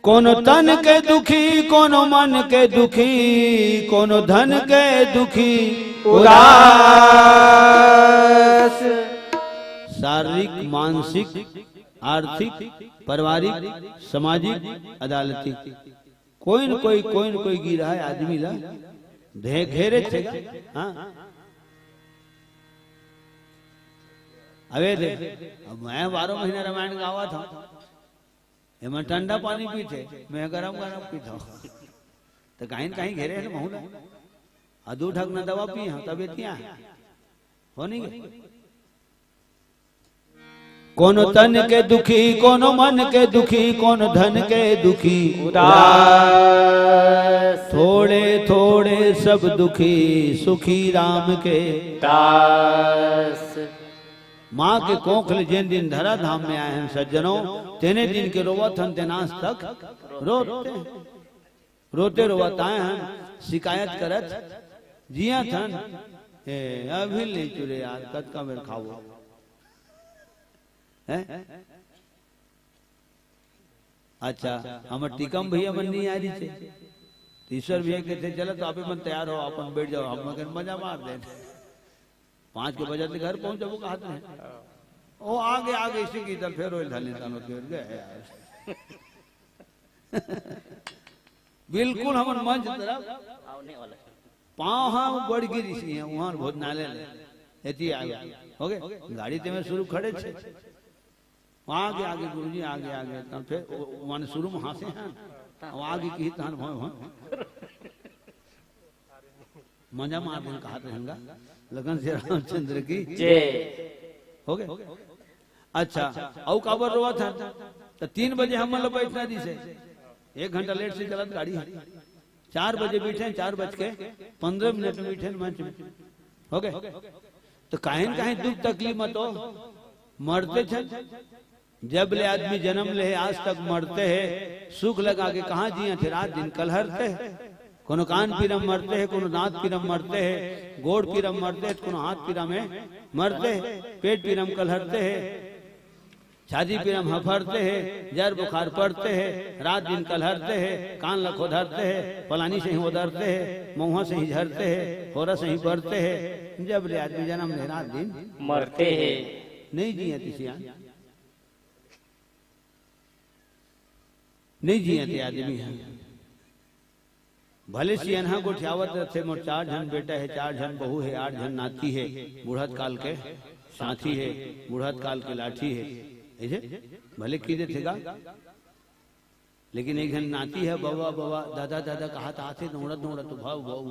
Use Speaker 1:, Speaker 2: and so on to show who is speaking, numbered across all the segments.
Speaker 1: कोनो तन के दुखी, कोनो मन के दुखी, कोनो धन के दुखी उदास। शारीरिक, मानसिक, आर्थिक, पारिवारिक, सामाजिक, अदालती कोई न कोई गिरा है आदमी ला घेरे थे। हाँ अबे अब मैं 12 महीने रामायण गावा था, मैं ठंडा पानी पीते, मैं गरम पीता हूँ तो कहीं न कहीं घेरे है महूला अदू ढक न दवा पी तबियत क्या हो नहीं। कोनो तन के दुखी, कोनो मन के दुखी, कोनो धन के दुखी उदास। थोड़े थोड़े सब दुखी, सुखी राम के दास। माँ के कोखल जिन दिन धरा धाम में आए हैं सज्जनों, तेने दिन के रोवत हन तेनास तक रोते रोवत आए हैं, शिकायत करत जिया थन अभी नहीं चुरे यार कद का मेरे खाओ है। अच्छा हमर टीकम भैया मन नहीं आ रही थे, ईश्वर भैया कहते चलो तो आप मन तैयार हो अपन बैठ जाओ, हम मजा मार दे 5 के बजे घर पहुंच जाओ कहा थे ओ आगे आगे इसी की तरफ फिर गए यार बिल्कुल हम मंच तरफ पाँव हाँ बढ़ गिरी सी है वहां भोजनालय एती आगे हो गए गाड़ी ते में शुरू खड़े छे आगे आगे गुरुजी आगे आगे तब फिर माने शुरू में हासे हैं आगे की तान मजा मार दिन कहा रहेगा लगन श्री रामचंद्र की जय हो गए। अच्छा औ काबर रोवा था तो 3 बजे हम मतलब बैठना दी से 1 घंटा लेट से चलत गाड़ी है 4 बजे बैठे 4:15 में बैठे मंच में हो गए। तो कहीं कहीं दुख तकलीफ मत हो मरते थे जब ले आदमी जन्म ले आज तक मरते है सुख लगा के कहाँ जिया थे रात दिन कल हरते है। कोनो कान पीरम मरते है, कोनो दांत पीरम मरते है, गोड़ पीरम मरते है, कोनो हाथ पीरम में मरते है, पेट पीरम कलहरते है, छाती पीरम हफरते है, जर बुखार पड़ते है, रात दिन कलहरते है, कान लखो धरते है, पलानी से ही उधरते है, मुँह से ही झरते है, होरा से ही बढ़ते है। जब ले आदमी जन्म ले रात दिन मरते है नहीं जिया तिसिया नहीं जिया थे आदमी है। भले सियनहा गोठियावत थे मोर 4 जन बेटा है, 4 जन बहू है, 8 जन नाती है, बुढ़त काल के साथी है, बुढ़त काल की लाठी है ऐसे भले कीदे थेगा। लेकिन एक जन नाती है बाबा बाबा दादा दादा कहा था आते दौड़त दौड़त तो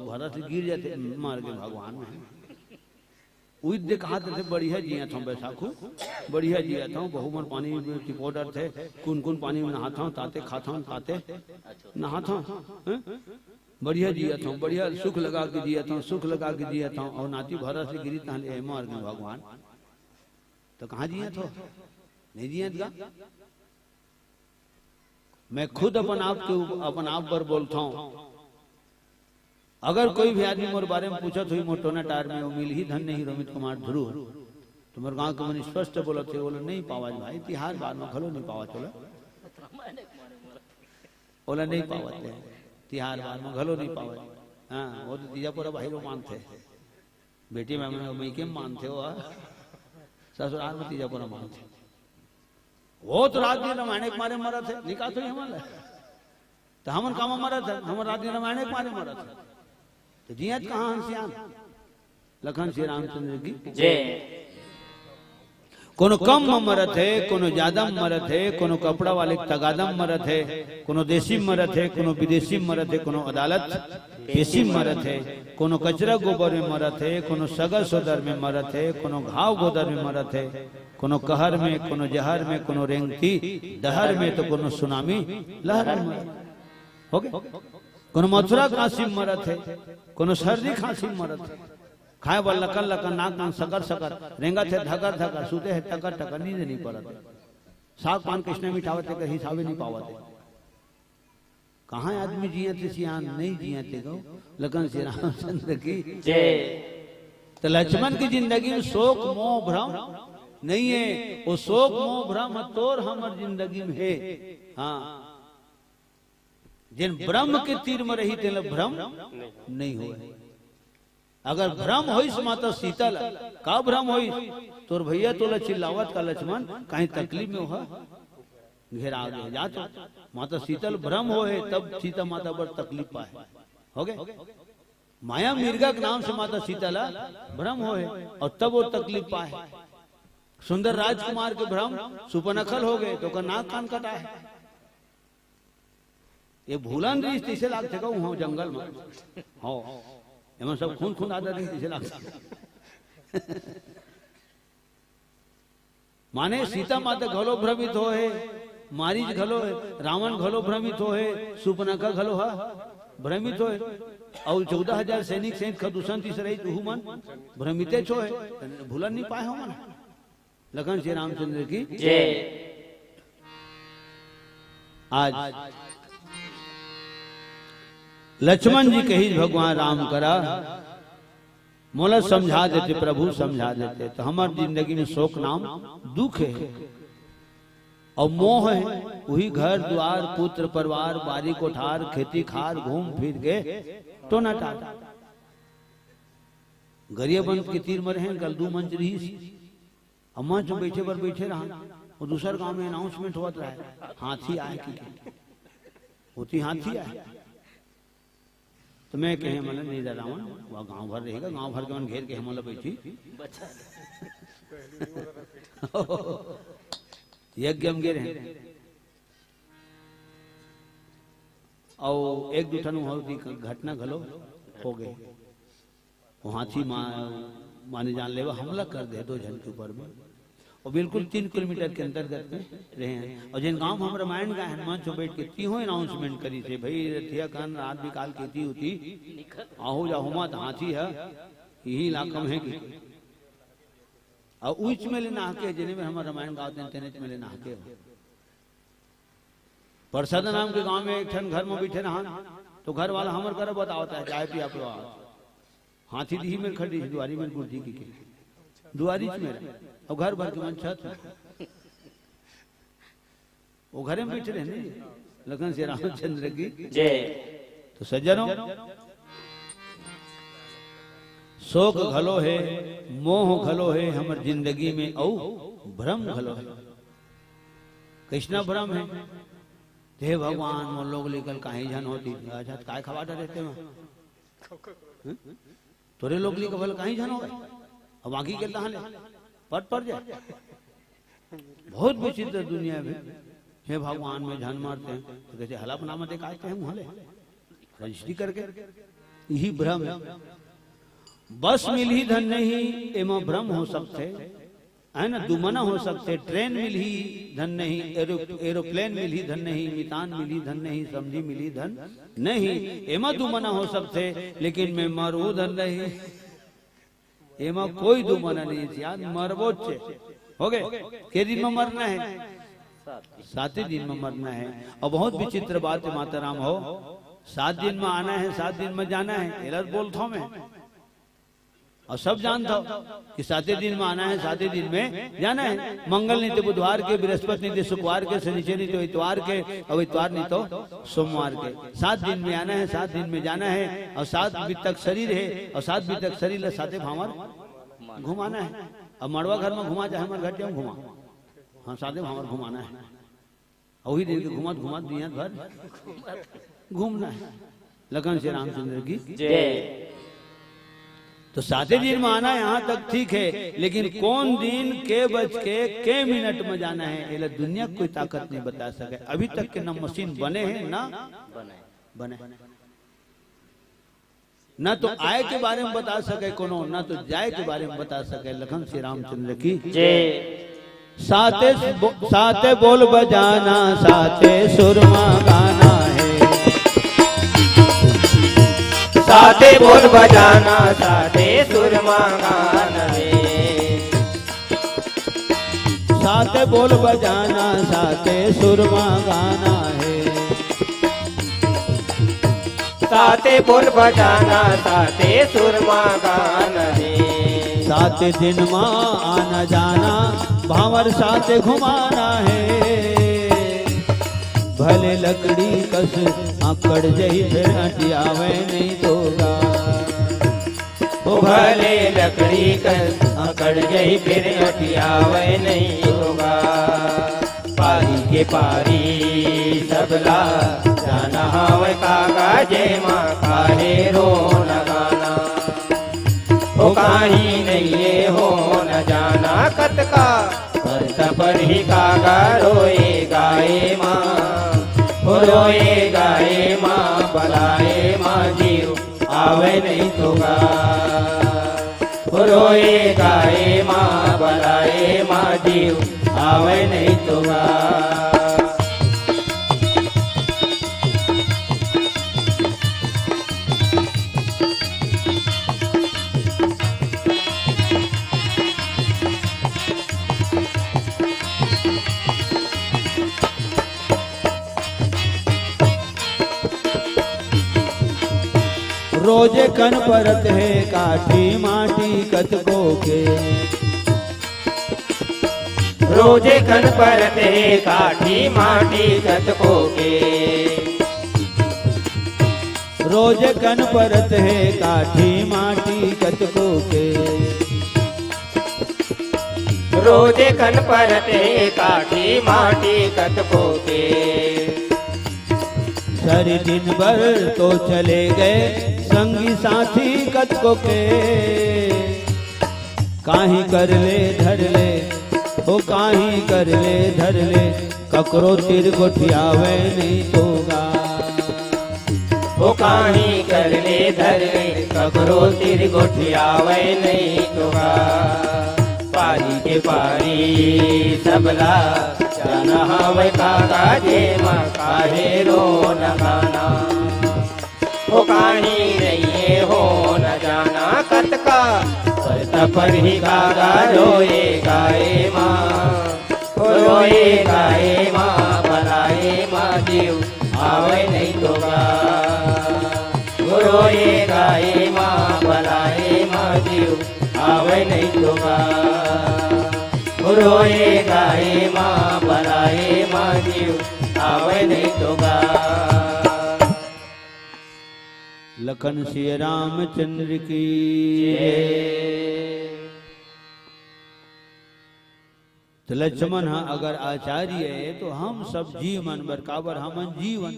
Speaker 1: भरत से गिर जाते मार के भगवान में उद कहा थे बढ़िया जिया था बैसाखू बढ़िया जिया था बहु मन पानी में टिपोडर थे कुन कुन पानी में नहाता हूँ ताते खाता हूँ ताते नहाता हूँ बढ़िया जिया था बढ़िया सुख लगा के जिया था सुख लगा के जिया था और नाती भरत से गिरी ताले मार गए भगवान तो कहाँ जिया था नहीं जिया था। मैं खुद अपन आप पर बोलता हूँ अगर कोई भी आदमी मोर बारे में पूछत हुई मोटोना टायर में मिल ही धन नहीं रोमित कुमार ध्रुव तुम्हारे गांव के मन स्पष्ट बोलत थे बोले नहीं पावा भाई तिहार बार में खलो नहीं पावा चलो बोला नहीं पावत तिहार बार में घलो नहीं पावा। हाँ वो तो तीजापुरा भाई रो मानते बेटी में के मानते हो ससुराल में तीजापुरा मानते वो तो रात दिन रामायण के मारे मरा थे निकाल तो हमारे तो हमन काम मरा थे हम रात दिन रामायण के मारे मरा थे तो जियत कहाँ हंसियान लखन श्री रामचंद्र की जय। कोनो कम मरत है कोनो ज्यादा मरत है कोनो कपड़ा वाले तगादम मरत है कोनो देसी मरत है कोनो विदेशी मरत है कोनो अदालत पेशी मरत है कोनो कचरा गोबर में मरत है कोनो सगर सोदर में मरत है कोनो घाव गोदर में मरत है कोनो कहर में कोनो जहर में कोनो रेंगती दहर में तो कोनो सुनामी लहर में हो गए। कोनो मथुरा काशी मरत है कोनो सर्दी खांसी मरत है खाए बल लकन लकन नाक नाक सकर सकर रेंगत है धकर धकर सूते है टकर टकर नींद नहीं पड़त साग पान कृष्ण मिठावत है हिसाबे नहीं पावत है कहाँ आदमी जिया थे सियान नहीं जिया थे गो लखन श्री रामचंद्र की जय। तो लक्ष्मण की जिंदगी में शोक मोह भ्रम नहीं है। वो शोक मोह भ्रम तोर हमर जिंदगी में है। हाँ, जिन ब्रह्म के तीर में रही तेल भ्रम नहीं हुआ। अगर भ्रम होइस माता शीतल का भ्रम होइस तोर भैया तोला चिल्लावत का लक्ष्मण कहीं तकलीफ में हो घेरा गए जा तो माता शीतल भ्रम हो है तब सीता माता पर तकलीफ पाए हो गए। माया मिर्गा के नाम से माता शीतल भ्रम हो है और तब वो तकलीफ पाए। सुंदर राजकुमार के भ्रम सुपनखल हो गए तो का नाक कान कटा है। ये भूलन रही तीसरे लाख थे कहूँ जंगल में हो एम सब खून खून आदत रही तीसरे लाख माने सीता माता घलो भ्रमित हो है, मारीच घलो है, रावण घलो भ्रमित हो है, सुपनखा घलो हा भ्रमित हो है और 14,000 सैनिक सैनिक खदुषण तीसरे मन भ्रमित छो है भूलन नहीं पाए हो मन। लखन श्री रामचंद्र की जय। आज लक्ष्मण जी कही भगवान राम करा मोला समझा देते प्रभु समझा देते तो हमारी जिंदगी में शोक नाम दुख है और मोह है। वही घर द्वार पुत्र परिवार बारी कोठार खेती खार घूम फिर के तो न टाटा गरियाबंद के तीर में रहे कल 2 मंच रही अम्मा जो बैठे पर बैठे रहा और दूसर गांव में अनाउंसमेंट होता रहा हाथी आए की होती हाथी आए तो मैं कहे मतलब नहीं रावण वह गांव भर रहेगा गांव भर के मन घेर के मतलब बैठी यज्ञ हम गिर हैं और एक दूठन घटना घलो हो गए हाथी माने जान लेवा हमला कर दे 2 जन के ऊपर में और बिल्कुल 3 किलोमीटर के अंतर्गत में रहे हैं। और जिन गांव हम रामायण का हनुमान चौ बैठ के तीहों अनाउंसमेंट करी थे भाई रथिया कान रात भी काल की होती आहू जाओ मत हाथी है यही इलाका में है कि और उच में लेना के जिन्हें में हमारे रामायण गाँव तेने में लेना के परसद नाम के गांव में एक ठन घर में बैठे रहा तो घर वाला हमारे घर बताता है चाय पिया पिलो हाथी दी में खड़ी दुआरी में गुरजी की दुआरी में और घर भर के मन छत वो घरे में बैठे रहे लखन श्री रामचंद्र की जय। तो सज्जनों शोक घलो है मोह घलो है हमारी जिंदगी में औ भ्रम घलो है। कृष्णा भ्रम है हे भगवान वो लोग लेकर कहीं जन होती अच्छा काय खवाटा रहते हैं तोरे लोग ली कबल कहीं जन हो अब बाकी के ले पट पड़ जाए बहुत विचित्र दुनिया में हे भगवान में जान मारते हैं तो कैसे हलाप नाम दिखाते हैं मुहले रजिस्ट्री करके यही भ्रम है। बस मिल ही धन नहीं एवं भ्रम हो सकते है ना दुमना हो सकते ट्रेन मिल ही धन नहीं एरोप्लेन मिल ही धन नहीं मितान मिली धन नहीं समझी मिली धन नहीं एमा दुमना हो सकते लेकिन मैं मरू धन नहीं एमा कोई दुमना नहीं याद मरबोच हो गए के दिन में मरना है 7 दिन में मरना है। और बहुत विचित्र बात है माता राम हो 7 दिन में आना है 7 दिन में जाना है एलर बोलता मैं और सब जानता कि 7 दिन में आना है 7 दिन में जाना है। मंगल नहीं तो बुधवार के बृहस्पति नहीं तो शुक्रवार के शनिचर नहीं तो इतवार के और इतवार नहीं तो सोमवार के 7 दिन में आना है 7 दिन में जाना है और 7 दिन तक शरीर है और 7 दिन तक शरीर साथे भावर घुमाना है। अब मड़वा घर में घुमा चाहे हमारे घर जाऊँ घुमा हाँ साथे भावर घुमाना है वही दिन के घुमात घुमात दुनिया भर घूमना है। लखन श्री रामचंद्र की जय। तो 7 दिन में आना यहाँ तक ठीक है लेकिन कौन दिन के बज के मिनट में जाना है ये दुनिया कोई ताकत नहीं बता सके। अभी तक के न मशीन बने हैं ना बने न तो आय के बारे में बता सके कोनो न तो जाए के बारे में बता सके। लखन श्री रामचंद्र की जय। साते बोल बजाना साते सुरमा गाना है
Speaker 2: साथे बोल बजाना साथे सुरमा गाना है
Speaker 1: साथे बोल बजाना साथे सुरमा गाना है
Speaker 2: साथे बोल बजाना साथे सुरमा गाना है
Speaker 1: सात दिन माँ आना जाना भावर साथ घुमाना है। भले लकड़ी कस आकड़ जही फिर हटियावे नहीं दोगा।
Speaker 2: ओ भले लकड़ी कस आकड़ जही फिर हटियावे नहीं होगा। पारी के पारी सबला जाना हवे काका जय माँ काहे रो न गाना। ओ काही नहीं ये हो न जाना कतका पर ही कागा रोए गाए माँ। ओ रोए गाए माँ बलाए माँ जीव आवे नहीं तोगा। ओ रोए गाए माँ बलाए माँ जीव आवे नहीं तोगा।
Speaker 1: रोजे कन परत है काठी माटी कतको के।
Speaker 2: रोजे कन परत है काठी माटी कतको के।
Speaker 1: रोजे कन परत है काठी माटी कतको के।
Speaker 2: रोजे कन परत है काठी माटी कतको के।
Speaker 1: सारी दिन भर तो चले गए संगी साथी कतको के। काही कर ले धर ले हो काही कर ले धर ले ककरो तिर गोठियावे नहीं तोगा।
Speaker 2: ओ काही कर ले धर ले ककरो तिर गोठियावे नहीं तोगा। पारी के पारी सबला जाना हवे काका जे माँ काहे रो न गाना। ओ काही नहीं हो न जाना कतका पर ही कागा रोए गाए माँ। ओ रोए गाए माँ बनाए माँ जीव आवे नहीं तोगा। ओ रोए गाए माँ बनाए माँ जीव आवे नहीं तोगा। ओ रोए गाए माँ बनाए माँ जीव आवे नहीं तोगा।
Speaker 1: लखन श्री रामचंद्र की। तो लक्ष्मण अगर आचार्य है तो हम सब जीवन बरकाबर हमन जीवन।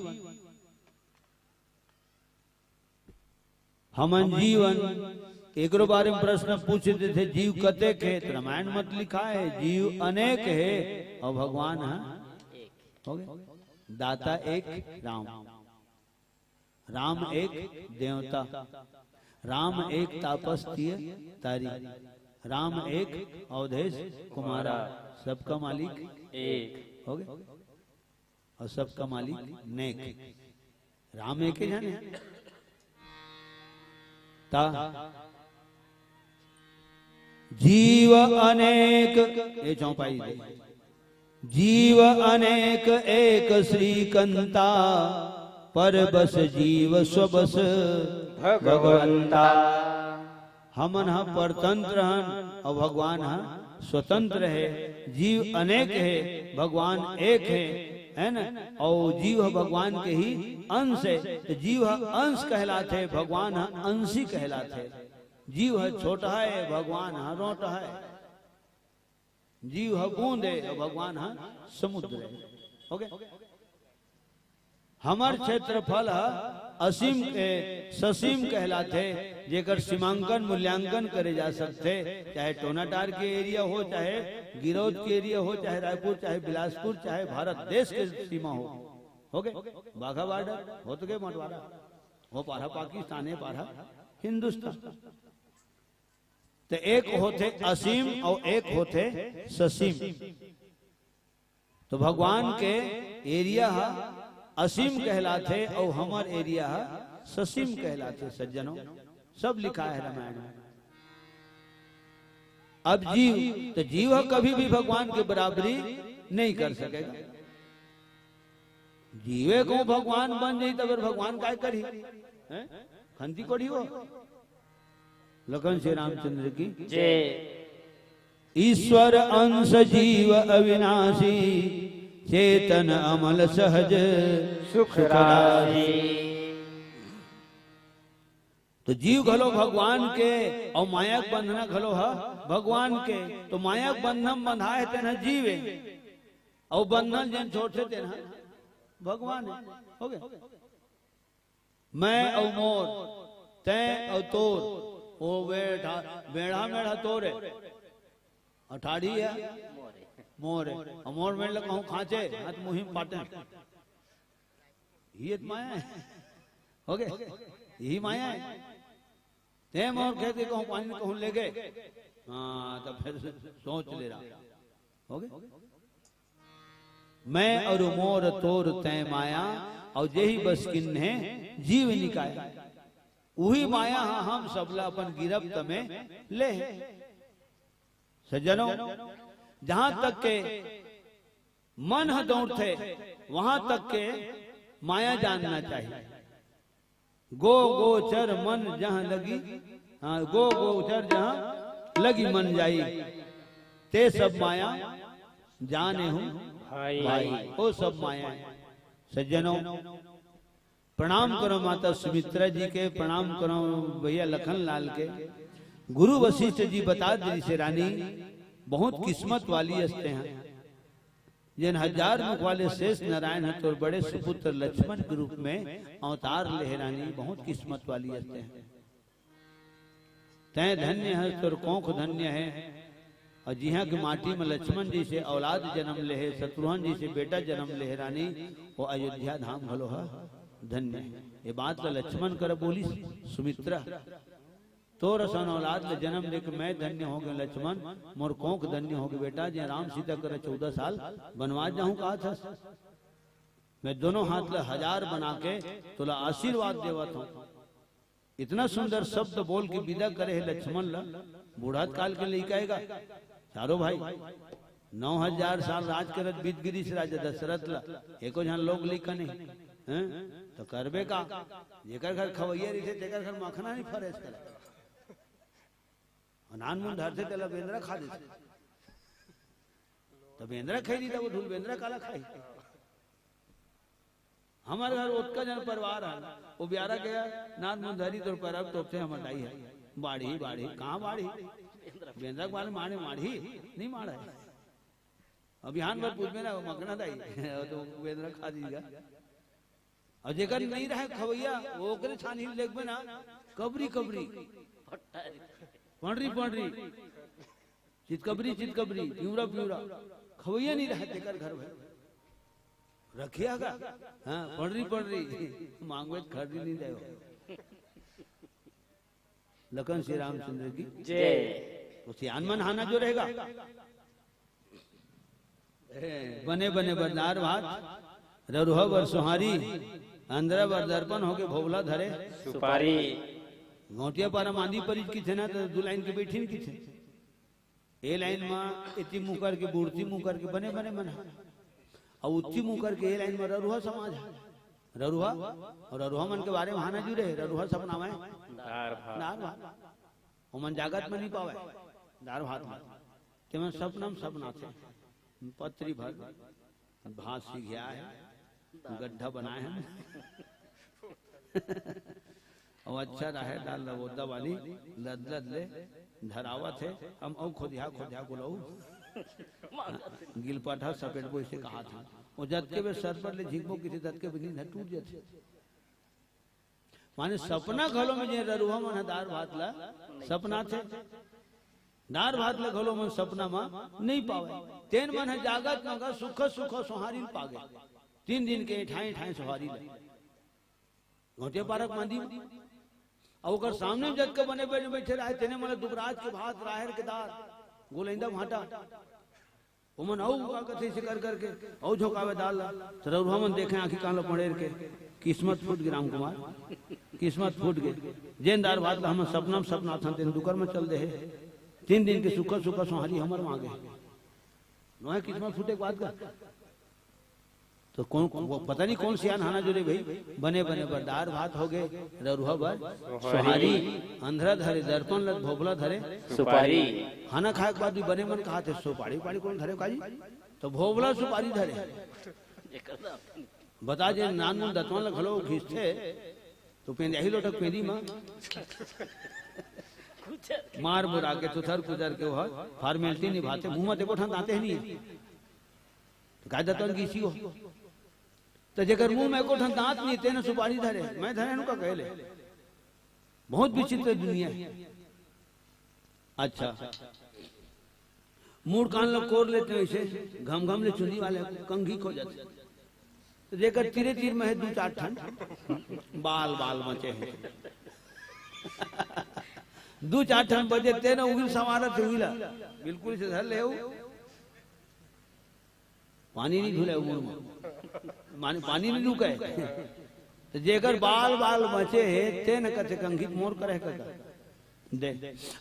Speaker 1: हमन जीवन एक बारे में प्रश्न पूछते थे जीव कतेक है तो रामायण मत लिखा है जीव अनेक है और भगवान है हो गए। दाता एक राम, राम एक देवता, राम एक तापस्तीय तारी, राम एक अवधेश कुमारा, सबका मालिक एक हो गए और सबका मालिक नेक। राम एक ही जाने ता जीव अनेक ये चौपाई दे। जीव अनेक एक श्रीकंता पर बस जीव स्वबस
Speaker 2: भगवंता।
Speaker 1: हमन हा परतंत्र हन और भगवान हा स्वतंत्र है। जीव अनेक है भगवान एक है ना। और जीव भगवान के ही अंश है तो जीव अंश कहलाते भगवान अंशी कहलाते। जीव है छोटा है भगवान है रोटा है। जीव है बूंद है और भगवान है समुद्र है। ओके हमार क्षेत्रफल असीम के ससीम कहलाते जेकर सीमांकन मूल्यांकन करे जा सकते। चाहे टोनाटार के एरिया हो, चाहे गिरौद के एरिया हो, चाहे रायपुर, चाहे बिलासपुर, चाहे भारत देश के सीमा हो गए। बाघा बॉर्डर हो तो गए मटवारा हो पारा पाकिस्तान है पारा हिंदुस्तान। तो एक होते असीम और एक होते ससीम। तो भगवान के एरिया असीम कहलाते और हमार एरिया ससीम कहलाते। सज्जनों सब लिखा है रामायण में। अब जीव तो जीव कभी भी भगवान की बराबरी नहीं कर सकेगा। जीवे को भगवान बन जाई तो भगवान काय करी खंती कोड़ी हो लखन श्री रामचंद्र की
Speaker 2: जय।
Speaker 1: ईश्वर अंश जीव अविनाशी चेतन अमल सहज
Speaker 2: सुख राशि।
Speaker 1: तो जीव घलो भगवान के और माया बंधना घलो है भगवान के। तो माया बंधन बंधाए तेना जीवे और बंधन जन छोड़ते तेना भगवान है। हो गए मैं और मोर तय और तोर ओ बेटा बेड़ा मेढ़ा तोरे अठाड़ी है मोर है और मोर मेढ़ कहूँ खांचे हाथ मुहिम पाटे ये माया है। हो गए यही माया है। ते मोर कहते कहूँ पानी कहूँ ले गए हाँ तो फिर सोच ले रहा। हो गए मैं और मोर तोर तय माया और यही बस किन्हे जीव निकाया वही माया हाँ हम सबला अपन गिरफ्त में ले। सज्जनों जहां तक के मन है दौड़ थे वहां तक के माया जानना चाहिए। गो गोचर मन जहां लगी हाँ गो गोचर जहां लगी मन जाई ते सब माया जाने हूं भाई वो सब माया है। सज्जनों प्रणाम करो माता सुमित्रा जी के, प्रणाम करो भैया लखन लाल के। गुरु वशिष्ठ जी बता दी से रानी बहुत किस्मत वाली हस्ते हैं जिन हजार मुख वाले शेष नारायण है तो बड़े सुपुत्र लक्ष्मण के रूप में अवतार ले रानी बहुत किस्मत वाली हस्ते हैं। तय धन्य है तुर कोख धन्य है और जिहा की माटी में लक्ष्मण जी से औलाद जन्म ले है शत्रुघ्न जी से बेटा जन्म ले रानी वो अयोध्या धाम भलो है धन्य। ये बात तो लक्ष्मण कर बोली सुमित्रा तो रसन औलाद ले जन्म लेके मैं धन्य हो गए लक्ष्मण मोर कोंक धन्य हो गए बेटा जे राम सीता कर 14 साल बनवास जाऊं कहा था मैं दोनों हाथ ले 1000 बना के तुला आशीर्वाद देवत हूं। इतना सुंदर शब्द बोल के विदा करे है लक्ष्मण ला बूढ़ात काल के लिए कहेगा चारों भाई 9000 साल राज करत बीत गिरी से राजा दशरथ ला एको जहां लोग लिखा नहीं हैं तो करबे का जेकर घर खवैया रही थे जेकर घर मखना नहीं फरेस करे नान मुन धर से तेला बेंद्रा खा दे तो बेंद्रा खाई दी था वो ढूल बेंद्रा काला खाई। हमारे घर उत्का जन परिवार है वो ब्यारा गया नान मुन धरी तो परब तो से हम दाई है बाड़ी बाड़ी कहाँ बाड़ी बेंद्रा वाले मारे माड़ी नहीं मारा है अभियान पर पूछ में ना मखना दाई तो बेंद्रा खा दीजिएगा और जेकर नहीं रहे खवैया वो करे छानी लेग में ना कबरी कबरी पंडरी पंडरी चितकबरी चितकबरी प्यूरा प्यूरा खवैया नहीं रहे जेकर घर में रखिया का हाँ पंडरी पंडरी मांगवे खरीदी नहीं जाए। लखन श्री रामचंद्र की जय। तो सियान मन हाना जो रहेगा बने बने बरदार भात ररुहा बर सुहारी अंदर बर दर्पण होके भोवला धरे
Speaker 2: सुपारी।
Speaker 1: घोटिया पारा मांदी परिज की थे ना तो 2 लाइन के बैठी की थे ए लाइन में इतनी मुंह करके बूढ़ती मुंह करके बने बने बना और उच्ची मुंह करके ए लाइन में ररुहा समाज है ररुहा और ररुहा मन के बारे में हाना जुड़े ररुहा सपना में दार भात वो मन जागत में नहीं पावे दार भात में कि मैं सपनम सपना थे पत्री भर भात सी गया है गड्ढा बनाए हैं और अच्छा रहे दाल लबोदा वाली लद लद ले धरावा थे हम औ खोदिया गुलाऊ गिल पाठा सपेट को इसे कहा था वो जद के वे सर पर ले झिकबो किसी दत के बिनी न टूट जाते माने सपना घलो में जे ररुहा मन दार भात ला सपना थे दार भात ले घलो में सपना में नहीं पावे तेन मन है जागत में सुख सुख सोहारी पागे 3 दिन के ठाई ठाई सोहारी ले घोटिया पारक मांदी और सामने जग के बने बैठे बैठे रहे तेने मतलब दुबराज के भात राहर के दार गोलेंदा भाटा उमन औ का कथे से कर करके औ झोकावे दाल तो रउहा मन देखे आंखी कालो पड़ेर के किस्मत फूट गई राम कुमार किस्मत फूट गई जेनदार भात हम सपना सपना था तेन दुकर में चल दे 3 दिन के सुख सुख सोहारी हमर मांगे नोए किस्मत फूटे के बाद का तो कौन वो पता नहीं कौन सियान हाना जोरे भाई बने बने बरदार भात हो गए ररुहा बर सोहारी अंधरा धरे दर्पण लत भोपला धरे
Speaker 2: सुपारी
Speaker 1: खाना खाए के बाद भी बने मन कहा थे सुपारी पाड़ी कौन धरे काजी तो भोपला सुपारी धरे बता जे नान मुन दतवन ल घलो खींचते तो पेंद यही लोटक पेंदी मां मार मुरा के तुथर कुदर के हो फॉर्मेलिटी निभाते मुंह में देखो ठंड आते नहीं तो काय दतवन की सी हो तो जेकर मुंह में को ठंड दांत नहीं तेने सुपारी धरे मैं धरे नु का कहले बहुत विचित्र दुनिया है। अच्छा मूड कान लोग कोर लेते हैं इसे घम घम ले चुनी वाले कंघी खो जाते तो जेकर तीरे तीर में है 2-4 ठंड बाल बाल मचे हैं 2-4 ठंड बजे तेने उगिल सवारा थे उगिला बिल्कुल से धर ले पानी नहीं धुले मुंह पानी नहीं रुका है तो जेकर बाल बाल बचे है तेन कथे कंघी मोर करे का दे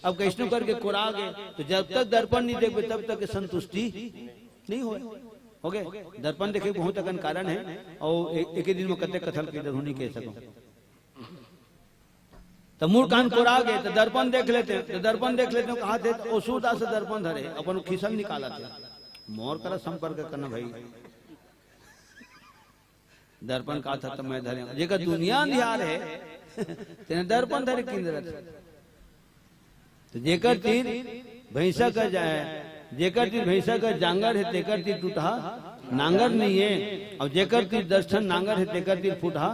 Speaker 1: अब कैसनो करके कोरा गए तो जब तक दर्पण नहीं देखबे तब तक संतुष्टि नहीं होए हो गए दर्पण देखे बहुत अगन कारण है और एक ही दिन में कते कथल के नहीं कह सको तो मुंह कान कोरा गए तो दर्पण देख लेते तो दर्पण देख लेते कहा थे तो ओसूदा से दर्पण धरे अपन खिसन निकाला थे मोर करा संपर्क करना भाई दर्पण का था तो मैं धरे जेकर दुनिया अंधियार है तेने दर्पण धरे किंदर तो जेकर तीर भैंसा का जाए जेकर तीर भैंसा का जांगर है तेकर तीर टूटा नांगर नहीं है और जेकर तीर दर्शन नांगर है तेकर तीर फूटा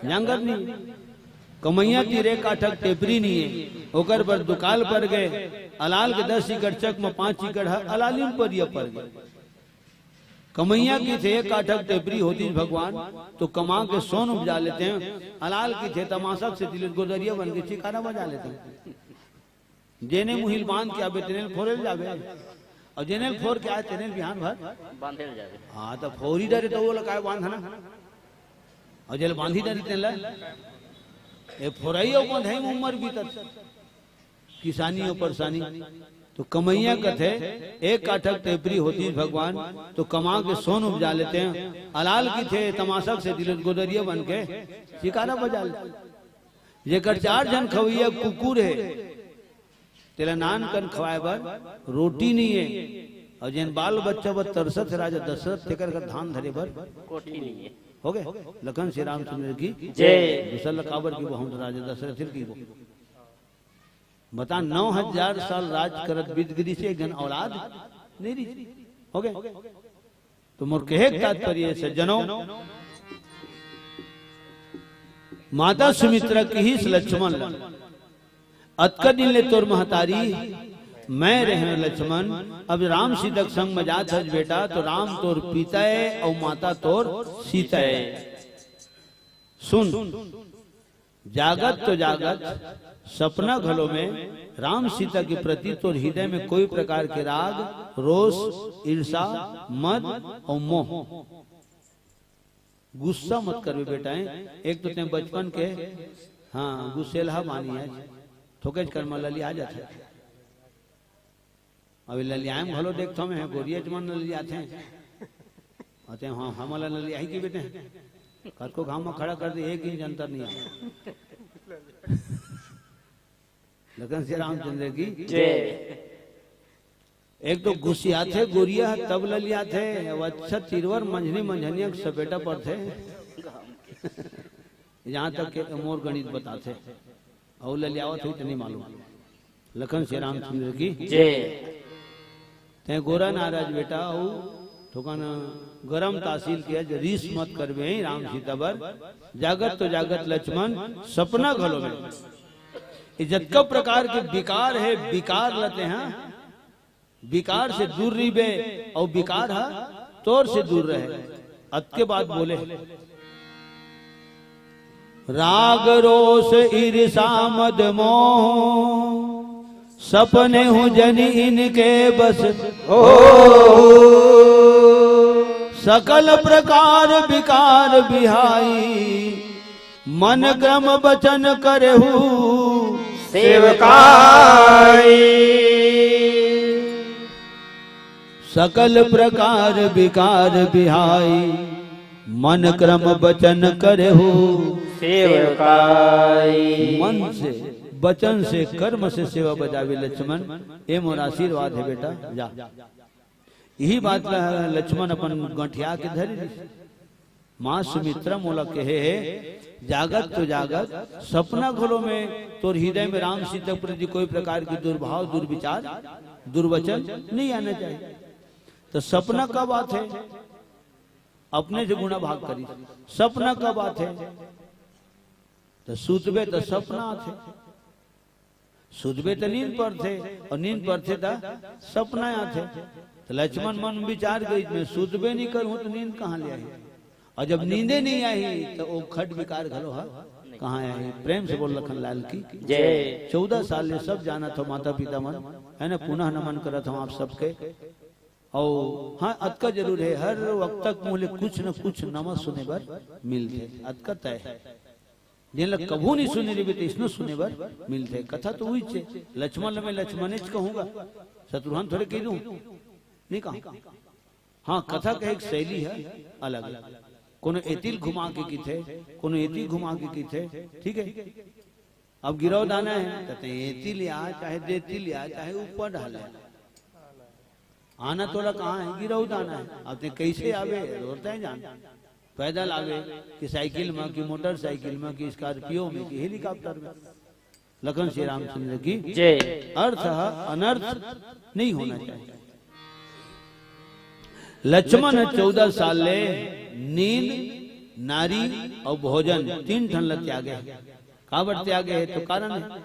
Speaker 1: नांगर नहीं कमैया तीर एक आठक टेपरी नहीं है ओकर पर दुकाल पर गए अलाल के 10 एकड़ चक में 5 एकड़ है अलालिम पर ये पर गए कमैया की थे एक आठक टेपरी होती भगवान तो कमा के सोन उपजा लेते हैं अलाल की थे तमाशा से दिल गोदरिया बन के चिकारा बजा लेते हैं जेने मुहिल बांध के आबे तेनेल फोरेल जाबे और जेनेल फोर के आए तेनेल बिहान भर
Speaker 2: बांधेल जावे
Speaker 1: हां तो फोरी डरे तो वो लकाय बांधना और जेल बांधी डरी तेला ए फोरई और बांधई उम्र बीतत किसानी और परेशानी तो कमैया कथे एक काठक टेपरी होती भगवान तो कमा के सोन उपजा लेते हैं अलाल की थे तमाशा से दिल गोदरिया बन के शिकारा बजा लेते जेकर 4 जन खवैया कुकुर है तेला नान कन खवाए बर रोटी नहीं है और जिन बाल बच्चा बर तरसत राजा दशरथ तेकर का धान धरे बर
Speaker 2: कोठी नहीं है
Speaker 1: हो गए लखन श्री रामचंद्र की
Speaker 2: जय
Speaker 1: दूसरा लकाबर की बहुत राजा दशरथ की वो बता 9000 साल राज करत बिदगिरी से गन औलाद नहीं रही हो गए तो मोर कहे तात्पर्य सज्जनों माता सुमित्रा की ही लक्ष्मण अतकदिन ले तोर महतारी मैं रहे लक्ष्मण अब राम सीता के संग मजात हज बेटा तो राम तोर पिता है और माता तोर सीता है सुन जागत तो जागत सपना घलो में राम सीता के प्रति तोर हृदय में कोई प्रकार के राग रोष ईर्षा मद और मोह गुस्सा मत करवे बेटा एक तो ते बचपन के हाँ गुस्सेलहा मानी है थोकेज कर्म ललिया जाते अभी ललियाम भलो देखता मैं गोरिया जमान ललियाते हैं आते हैं हाँ हमारा ललिया ही की बेटे कर को घाम में खड़ा कर दे एक इंच अंतर नहीं है लखन श्री रामचंद्र की एक तो गुस्सिया थे गोरिया तब ललिया थे अच्छा तिरवर मंझनी मंझनिया सपेटा पर थे यहाँ तक के मोर गणित बताते और ललियावत हुई तो नहीं मालूम लखन श्री रामचंद्र की ते गोरा नाराज बेटा हो ठोकाना गरम तासील किया जो रीस मत करवे राम सीता बर जागत तो जागत लक्ष्मण सपना घलो में इज्जत का प्रकार के विकार है विकार लते हैं विकार से दूर रही और विकार है तोर से दूर रहे अत के बाद बोले राग रोष ईर्षा मद मोह सपने हूँ जनी इनके बस हो सकल प्रकार विकार बिहाई मन क्रम बचन करहु
Speaker 2: सेवकाई
Speaker 1: सकल प्रकार विकार बिहाई मन क्रम वचन करहु
Speaker 2: सेवकाई।
Speaker 1: मन से वचन से कर्म से सेवा बजावे लक्ष्मण, ए मोर आशीर्वाद है बेटा जा। यही बात लक्ष्मण अपन गंठिया के धरी। माँ सुमित्रा मोला कहे है जागत तो जागत, सपना घोलो में तोर हृदय में राम सीता प्रति कोई प्रकार की दुर्भाव दुर्विचार दुर्वचन नहीं आना चाहिए। तो सपना का बात है, अपने से गुना भाग करी। सपना का बात है तो सुतबे तो सपना थे, सुतबे तो नींद पर थे, और नींद पर थे तो सपना थे। तो लक्ष्मण मन विचार गई मैं सुतबे नहीं करूं तो नींद कहाँ ले आई, और जब नींदे नहीं आई तो वो खट विकार घलो है कहाँ आई। प्रेम से बोल लखन लाल की
Speaker 2: जय।
Speaker 1: 14 साल ले सब जाना था माता पिता मन है ना, पुनः नमन करत हूँ आप सबके। और हाँ अतका जरूर है, हर वक्त तक मुझे कुछ न कुछ नमः सुने बर मिलते, अतका तय है। जिन लोग कभू नहीं सुने रे तो इसनो सुने बर मिलते। कथा तो हुई छे, लक्ष्मण में लक्ष्मणेच कहूंगा, शत्रुघ्न थोड़े कह दूं नहीं कहूं। हाँ कथा का एक शैली है अलग, कोनो एतिल घुमा के की थे, कोनो एतिल घुमा के की थे, ठीक है। अब गिरव दाना है कहते एतिल या चाहे देतिल या चाहे ऊपर डाले, आना तोड़ा कहाँ है, गिरव दाना है। अब ते कैसे आवे रोता है जान, पैदल आवे कि साइकिल में कि मोटरसाइकिल में कि स्कॉर्पियो में कि हेलीकॉप्टर में। लखन श्री रामचंद्र की
Speaker 2: जय।
Speaker 1: अर्थ अनर्थ नहीं होना चाहिए। लक्ष्मण 14 साल ले नींद नारी और भोजन 3 ठन त्यागे। काबर त्यागे है तो कारण है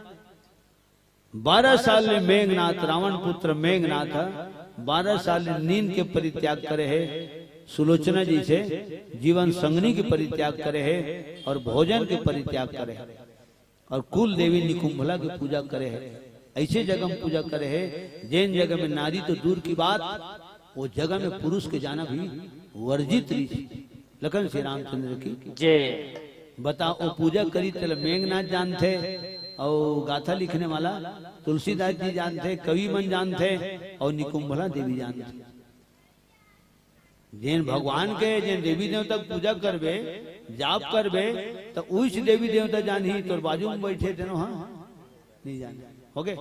Speaker 1: 12 साल ले मेघनाथ रावण पुत्र मेघनाथ 12 साल नींद के परित्याग करे है, सुलोचना जी से जीवन संगनी के परित्याग करे है, और भोजन के परित्याग करे है, और कुल देवी निकुंभला की पूजा करे है। ऐसे जगह में पूजा करे है जैन जगह में नारी तो दूर की बात, वो जगह में पुरुष के जाना भी वर्जित रही। लखन श्री रामचंद्र की
Speaker 2: जय।
Speaker 1: बताओ वो पूजा करी चल मेघनाथ जानते, और गाथा लिखने वाला तुलसीदास जी जानते, कवि मन जानते, और निकुंभला देवी जानते। जैन भगवान के जैन देवी देवता पूजा करबे जाप करबे तो उस देवी देवता जान ही तोर बाजू में बैठे थे हाँ नहीं जान हो गए।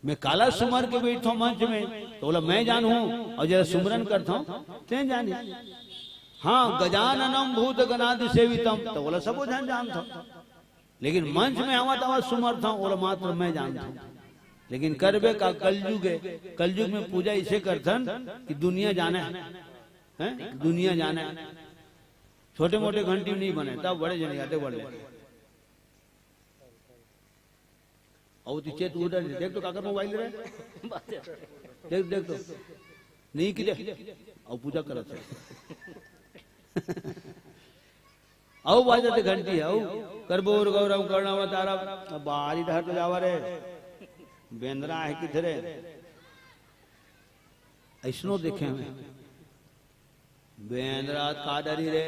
Speaker 1: मैं काला सुमर के बैठा मंच में तो बोला मैं जानू और जरा सुमरन करता हूँ ते जानी। हाँ गजाननम भूत गणादि सेवितम तो बोला सब जान जानता हूँ, लेकिन मंच में आवा तो सुमर था बोला मात्र मैं जानता हूँ। लेकिन करबे का कलयुग है, कलयुग में पूजा इसे करथन कि दुनिया जाना है दुनिया जाना है। छोटे मोटे घंटी नहीं बने तब बड़े जने आते बड़े और चेत उधर देख तो काकर मोबाइल रहे देख देख तो नहीं कि और पूजा करत आओ बाजते घंटी आओ करबोर गौरव कर्णावतारा बाहरी ढहर तो जावा रे बेंद्रा है किधरे ऐसनो देखे हमें बेंद्रा का डरी रे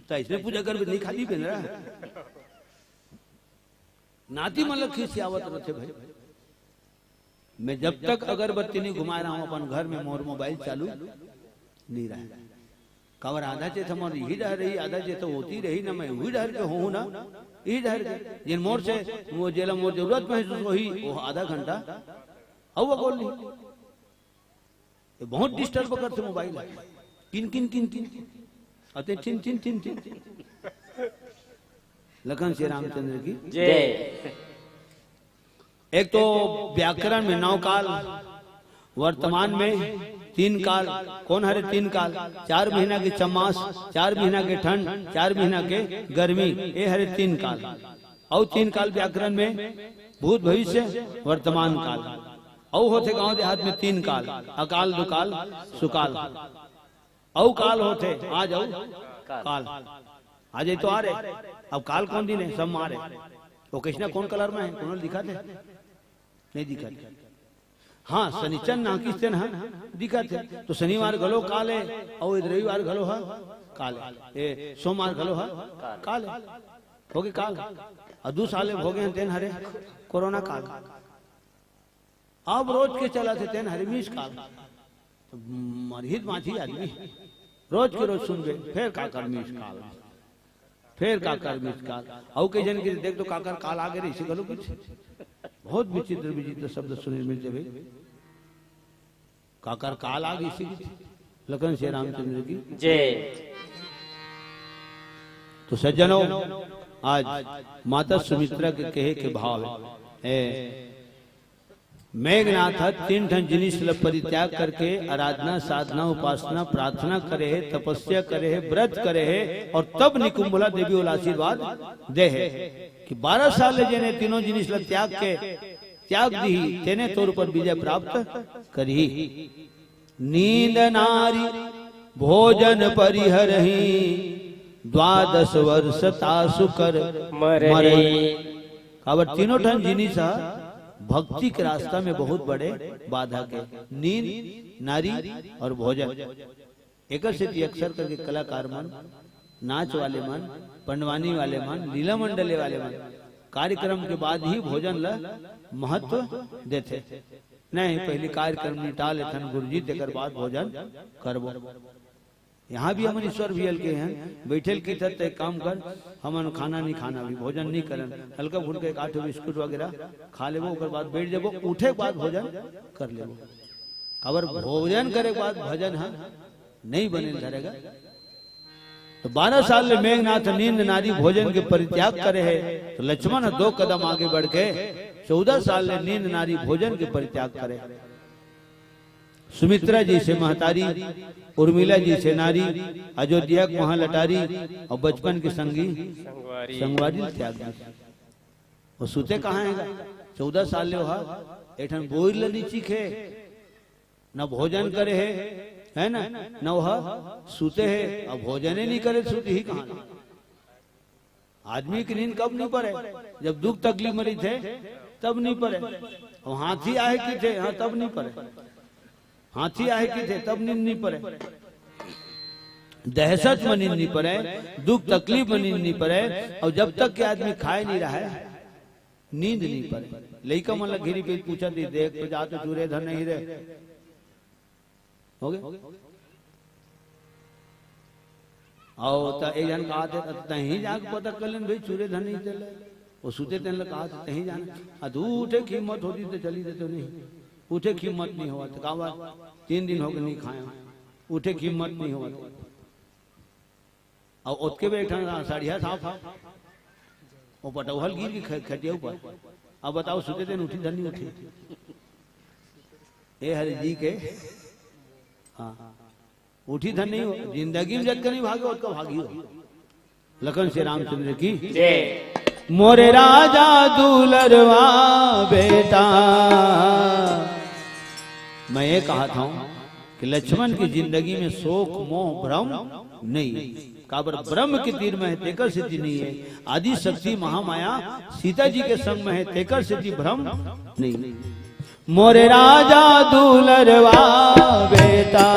Speaker 1: तो इसने पूजा कर भी नहीं खाली बेंद्रा नाती मतलब खींच आवत रहते भाई। मैं जब तक अगरबत्ती नहीं घुमा रहा हूं अपन घर में मोर मोबाइल चालू नहीं रहा। कवर आधा चेत हमारी ही डर रही आधा चेत होती रही ना मैं वही डर के हूं ना यही डर के जिन मोर से वो जेला मोर जरूरत महसूस वही वो आधा घंटा अब वो बोल नहीं बहुत डिस्टर्ब करते मोबाइल किन किन किन किन अते चिन चिन चिन चिन लखन श्री रामचंद्र की
Speaker 2: जय।
Speaker 1: एक तो व्याकरण में 9 काल, वर्तमान में 3 काल। कौन हरे 3 काल? 4 महीना के चमास, 4 महीना के ठंड, 4 महीना के गर्मी, ये हरे 3 काल। और 3 काल व्याकरण में भूत भविष्य वर्तमान काल। और होते गांव देहात में 3 काल, अकाल दुकाल सुकाल। औ काल होते आज औ काल आज तो आ रहे। अब काल कौन दिन है? सब मारे। वो कृष्णा कौन कलर में है? कौन दिखाते नहीं दिखाते। हाँ शनिचर ना किस दिन दिखाते तो शनिवार घलो काल है और रविवार घलो है काल है, सोमवार घलो है काल है। हो गए काल और 2 साल हो गए तेन हरे कोरोना काल। अब रोज के चला थे तेन हरे मीस काल मरहित माथी आदमी रोज के रोज सुन गए फिर काकर मिस काल फिर काकर मिस काल औ के जन के देख तो काकर काल आगे रही सी गलो कुछ बहुत विचित्र विचित्र शब्द सुने मिलते भाई काकर काल आ गई सी लखन श्री रामचंद्र की
Speaker 2: जय।
Speaker 1: तो सज्जनों आज माता सुमित्रा के कहे के भाव है मेघनाथ तीन ठन जिनिस परित्याग करके आराधना साधना उपासना प्रार्थना करे है तपस्या करे है व्रत करे है और तब निकुंभला देवी वाला आशीर्वाद दे है कि 12 साल जेने तीनों जिनिस त्याग दी तेने तौर पर विजय प्राप्त करी। नींद नारी भोजन परिहरहि 12 वर्ष तासु कर मरे। काबर तीनों ठन जिनिस भक्ति के रास्ता में बहुत बड़े बाधा के नींद नारी और भोजन एक अक्षर करके कलाकार मन नाच वाले मन पंडवानी वाले मन लीला मंडले वाले मन कार्यक्रम के बाद ही भोजन ला महत्व देते नहीं पहले कार्यक्रम निपटा लेते गुरुजी देकर बाद भोजन करबो। यहाँ भी हमन ईश्वर भी के हैं बैठल की तरह काम कर हमन खाना नहीं खाना भी भोजन नहीं करन हल्का फुल्का एक 8 बिस्कुट वगैरह खा लेबो ओकर बाद बैठ जाबो उठे के बाद भोजन कर लेबो। अगर भोजन करे के बाद भजन है नहीं बने धरेगा। तो 12 साल में मेघनाथ नींद नारी भोजन के परित्याग करे है तो लक्ष्मण 2 कदम आगे बढ़ के 14 साल में नींद नारी भोजन के परित्याग करे। सुमित्रा जी से महतारी उर्मिला जी से नारी अयोध्या वहां लटारी और बचपन के संगी संगवारी त्याग वो सुते कहाँ है 14 साल ले वहा एठन बोर लली चीखे न भोजन करे है ना न वहा सुते है अब भोजन ही नहीं करे सुते ही कहाँ। आदमी की नींद कब नहीं पड़े जब दुख तकलीफ मरी थे तब नहीं पड़े और हाथी आए कि थे हाँ तब नहीं पड़े हाथी आए कि थे तब नींद नहीं पड़े दहशत में नींद नहीं पड़े दुख तकलीफ में नींद नहीं पड़े और जब तक के आदमी खाए नहीं रहा है नींद नहीं पड़े। लड़का मन घेरी पे पूछा थी देख तो जा तो चूरे धन नहीं रहे हो गए और एक जन कहा थे तही जाके पता कर लेन भाई चूरे धन नहीं चले वो सुते तेन कहा था तही जाना अधूठे की हिम्मत होती तो चली देते नहीं उठे की हिम्मत नहीं हुआ कहा 3 दिन हो गए नहीं खाया उठे की हिम्मत नहीं हुआ और उसके बैठा साड़िया साफ वो पटौहल गिर की खटिया ऊपर अब बताओ सुते थे उठी धनी उठी ए हरि जी के हाँ उठी धन नहीं हो जिंदगी में जग नहीं भागे उसका भागी हो। लखन श्री रामचंद्र की मोरे राजा दुलरवा बेटा मैं ये कहा था कि लक्ष्मण की जिंदगी में शोक मोह भ्रम नहीं काबर ब्रह्म के तीर में है तेकर सिद्धि नहीं है आदि शक्ति महामाया सीता जी के संग में है तेकर सिद्धि भ्रम नहीं। मोरे राजा दुलरवा बेटा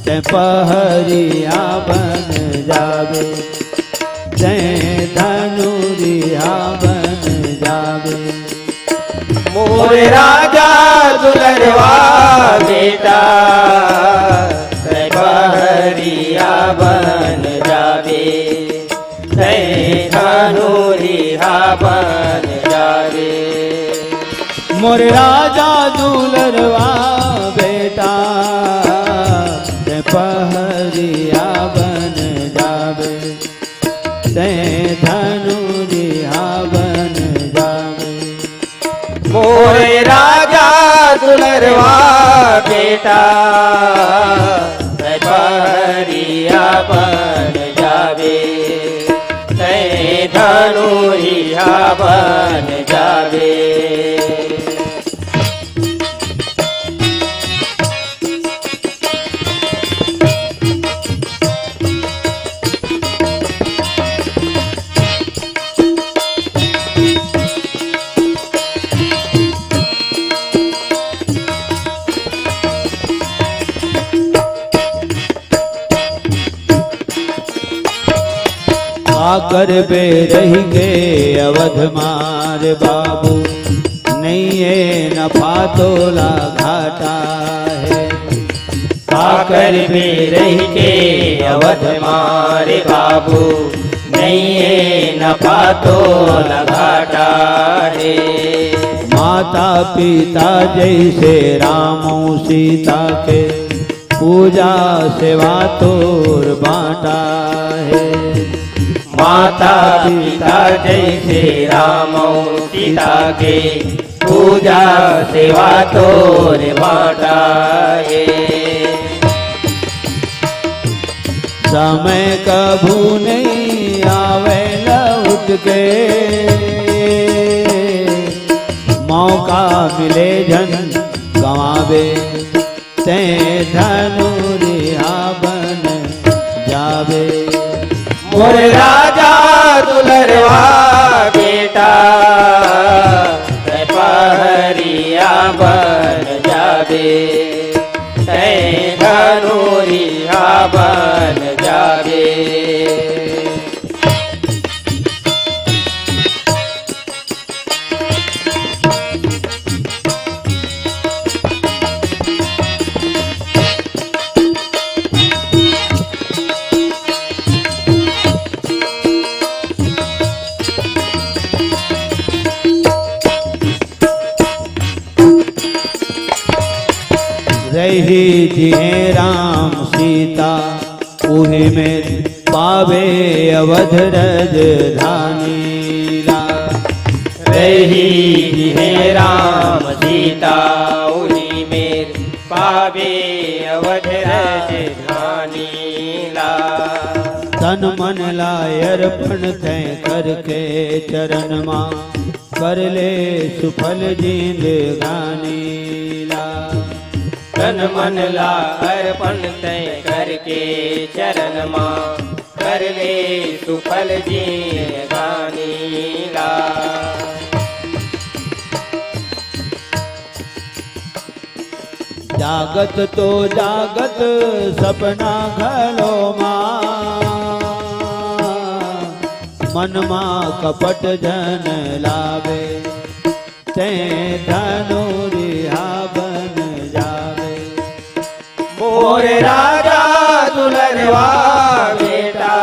Speaker 1: ते पहरिया बन जावे ते धनुरिया बन जावे।
Speaker 2: मोरे राजा दुलरवा बेटा ते पहरिया बन जावे ते धनुरिया बन जावे।
Speaker 1: मोरे राजा दुलरवा बेटा ते पहरिया बन जावे ते धनुरिया बन जावे।
Speaker 2: मोरे राजा दुलरवा बेटा ते पहरिया बन जावे ते धनुरिया बन जावे।
Speaker 1: आकर बे रह गए अवध मार बाबू नहीं है नफा तोला घाटा है।
Speaker 2: आकर भी रह के अवध मारे बाबू, नहीं है नफा तो न घाटा है।
Speaker 1: माता पिता जैसे राम सीता के, पूजा सेवा तोर बांटा है।
Speaker 2: माता पिता जैसे राम सीता के, पूजा सेवा तोर बांटा है।
Speaker 1: समय कभू नहीं आवे लौट के, मौका मिले जन गवावे, ते धनुरिहा बन जावे।
Speaker 2: मोर राजा दुलरवा बेटा, पहरिया बन जावे, तै धनुरिया बन जावे।
Speaker 1: रही जिहे राम सीता, उही में पावे अवध राजधानी ला।
Speaker 2: रही है राम सीता, उही में पावे अवध राजधानी ला।
Speaker 1: तन मन लाय अर्पण तय करके चरण मां, कर ले सुफल जिंदगानी ला।
Speaker 2: तन मन ला अर्पण तय करके चरण मां, कर ले सुफल जिंदगानी ला।
Speaker 1: जागत तो जागत सपना घलो मां, मन मां कपट जन लावे, ते धनुरिहा बन जावे।
Speaker 2: मोर राजा दुलरवा बेटा,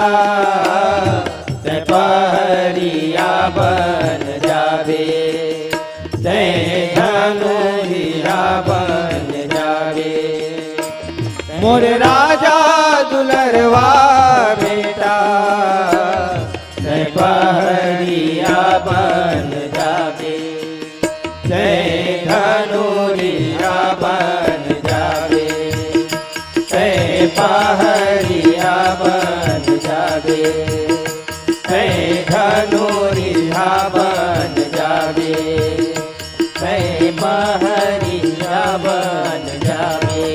Speaker 2: ते पहरिया बन जावे, ते धनुरिहा बन जावे। मोर राजा दुलरवा बेटा, ते पहरिया बन जावे, ते धनुरिया बन जावे, ते पहरिया बन जावे, ते धनुरिया बन जावे, ते पहरिया बन जावे।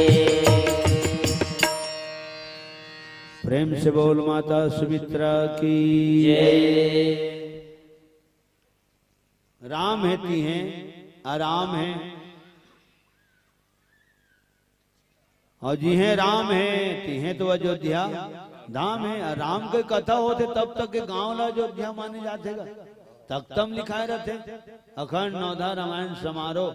Speaker 1: प्रेम से बोल माता सुमित्रा की
Speaker 2: जय।
Speaker 1: राम है ती हैं, आराम है, और जी हैं राम है ती हैं तो अयोध्या धाम है। राम के कथा होते तब तक के गांव ला अयोध्या माने जाते गा, तख्तम लिखाए रहते, अखंड नवधा रामायण समारोह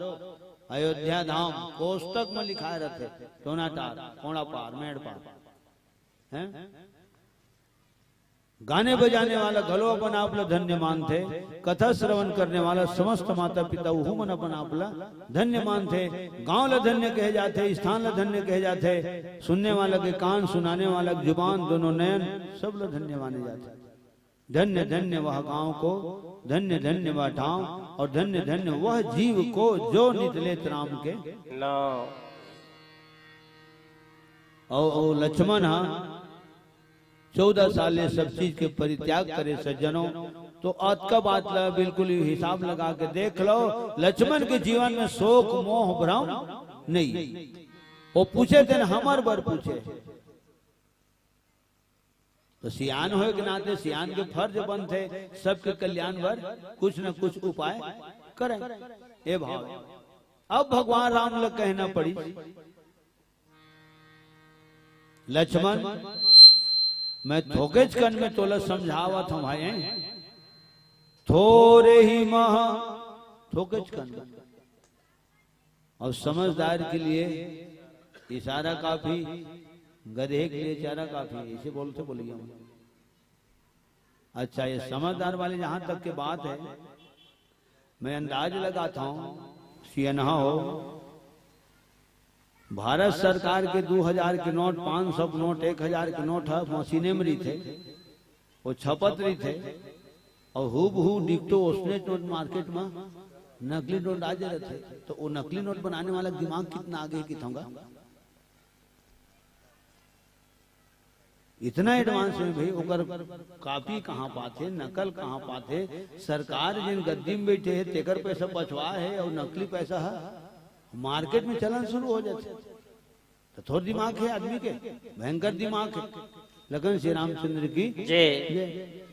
Speaker 1: अयोध्या धाम कोष्टक में लिखाए रहते, टोनाटार कोड़ा पार मेड़ पार हैं। गाने बजाने वाला गलो अपन आपला धन्य मान थे, कथा श्रवण करने वाला समस्त माता पिता उहू मन अपन आपला धन्य मान थे। गांव ला धन्य कहे जाते, स्थान ला धन्य कहे जाते, सुनने वाला के कान, सुनाने वाला की जुबान, दोनों नयन सब ला धन्य माने जाते। धन्य धन्य वह गांव को, धन्य धन्य वह ठाव, और धन्य धन्य वह जीव को जो नितले राम के
Speaker 2: नाम।
Speaker 1: और लक्ष्मण 14 साल सब चीज के परित्याग करे सज्जनों, तो आज का बात ला बिल्कुल ही हिसाब लगा के देख लो, लक्ष्मण के जीवन में शोक मोह भ्रम नहीं। वो पूछे थे हमार बर पूछे, तो सियान हो के नाते सियान के फर्ज बनते सबके कल्याण बर कुछ न कुछ उपाय करें। ए भाव अब भगवान राम लोग कहना पड़ी, लक्ष्मण मैं थोकेच कन में तोला समझावा था भाई, थोड़े ही मह थोकेच कन, और समझदार के लिए इशारा काफी, गधे के लिए चारा काफी, ऐसे बोलते बोलिए। अच्छा, ये समझदार वाले जहां तक की बात है, मैं अंदाज लगाता हूं सियनहा हो, भारत सरकार के 2000 के नोट, 500 के नोट, 1000 के नोट है, मशीने में थे, वो छपत रही थे, और हूबहू डिक्टो उसने नोट मार्केट में नकली नोट आ रहे थे। तो वो नकली नोट बनाने वाला दिमाग कितना आगे की होगा, इतना एडवांस में भाई, ओकर कापी कहाँ पाते, नकल कहाँ पाते, सरकार जिन गद्दी में बैठे है तेकर पैसा बचवा है और नकली पैसा है मार्केट में चलन शुरू हो जाते। तो थोड़ा दिमाग है आदमी के, भयंकर दिमाग है। लगन श्री रामचंद्र की जय।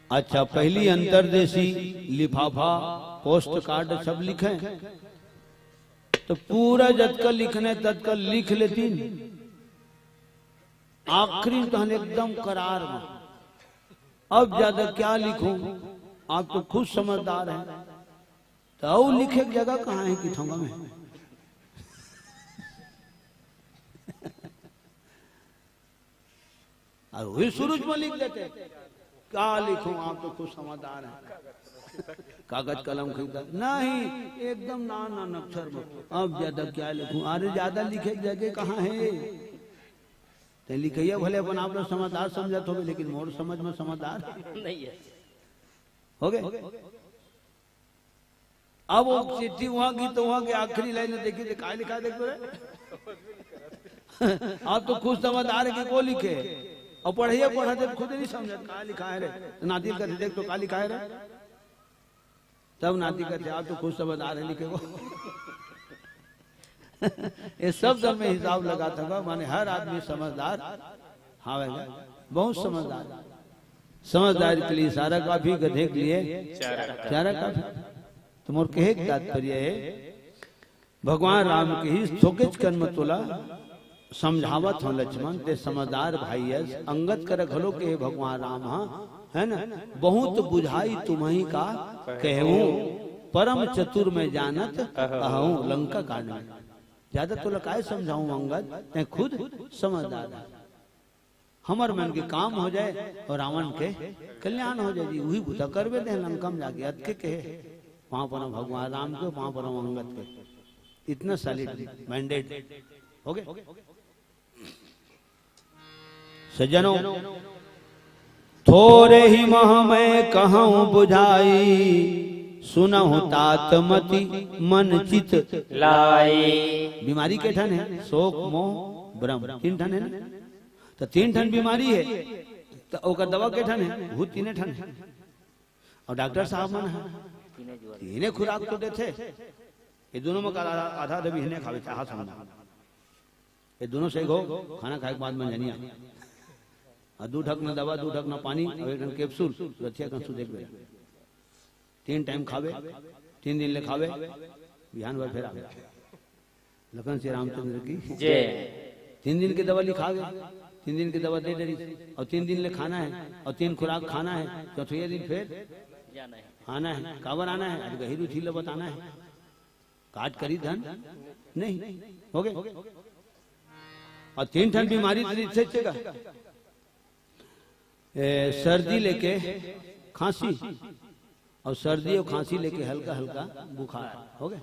Speaker 1: अच्छा, पहली अंतरदेशी लिफाफा, पोस्ट कार्ड सब लिखे, तो पूरा जतका लिखने तत्का लिख लेती, आखिरी तहन एकदम करार में, अब ज्यादा क्या लिखूं, आप तो खुद समझदार हैं, तो लिखे की जगह कहाँ है कि ठंगा में। और वही सूरज में लिख देते, क्या लिखूं, आप तो खुद समझदार हैं, कागज कलम खरीदा नहीं, एकदम नान अक्षर में, अब ज्यादा क्या लिखूं, अरे ज्यादा लिखे जगह कहाँ है, तो लिखिए भले अपन आप लोग समझदार समझत हो, लेकिन मोर समझ में समझदार नहीं है, हो गए। अब वो चिट्ठी वहां की, तो वहां के आखिरी लाइन देखिए क्या लिखा, देख तो आप तो खुद समझदार है कि को लिखे, और पढ़िए पढ़ाते खुद नहीं समझ क्या लिखा है रे, तो नाती का देख तो क्या लिखा है रे, तब नाती कहते आप तो खुद समझदार है लिखे को। ये सब दल में हिसाब लगा था, माने हर आदमी समझदार, हाँ बहुत समझदार, समझदार के लिए इशारा काफी, गधे के लिए चारा काफी। तो मोर कहे तात्पर्य है, भगवान राम के ही सोकेच कर्म तोला समझावत हो लक्ष्मण, ते समझदार भाई है, अंगत कर घलो के भगवान राम, हाँ है ना, बहुत बुझाई तुम्ही का कहूं, परम चतुर में जानत कहूं, लंका कांड में। ज्यादा तो लकाय समझाऊं अंगद, ते खुद समझदार, हमर मन के काम हो जाए और रावण के कल्याण हो जाए जी, वही बुता करवे दे लंका में जाके अत के कहे, वहां पर भगवान राम के, वहां पर अंगद के, इतना सॉलिड मैंडेट हो गए। सज्जनों, थोरे ही मह मैं कहूं बुझाई, सुनहु तात मति मन चित लाई। बीमारी के ठन है, शोक मोह ब्रह्म, तीन ठन है ना, तो तीन ठन बीमारी है, तो ओकर दवा के ठन है, वो तीने ठन है, और डॉक्टर साहब मन है तीने खुराक तो देते, ये दोनों में आधा आधा भी खावे चाह समझा, ये दोनों सही हो, खाना खाए के बाद में जनिया, और 2 ढक न दवा, 2 ढक न पानी, और 1 ढक कैप्सूल, रथिया कंसू देख ले, 3 टाइम खावे, 3 दिन ले खावे, बिहान भर फिर आवे। लखन श्री रामचंद्र की जय। 3 दिन की दवा लिखावे, 3 दिन की दवा दे डरी, और 3 दिन ले खाना है, और 3 खुराक खाना है, चौथे दिन फिर आना है, कावर आना है, आज गहिरू थी बताना है, काट करी धन नहीं हो गए। और 3 ठन बीमारी से सर्दी लेके खांसी, और सर्दी और खांसी लेके हल्का हल्का बुखार हो गए।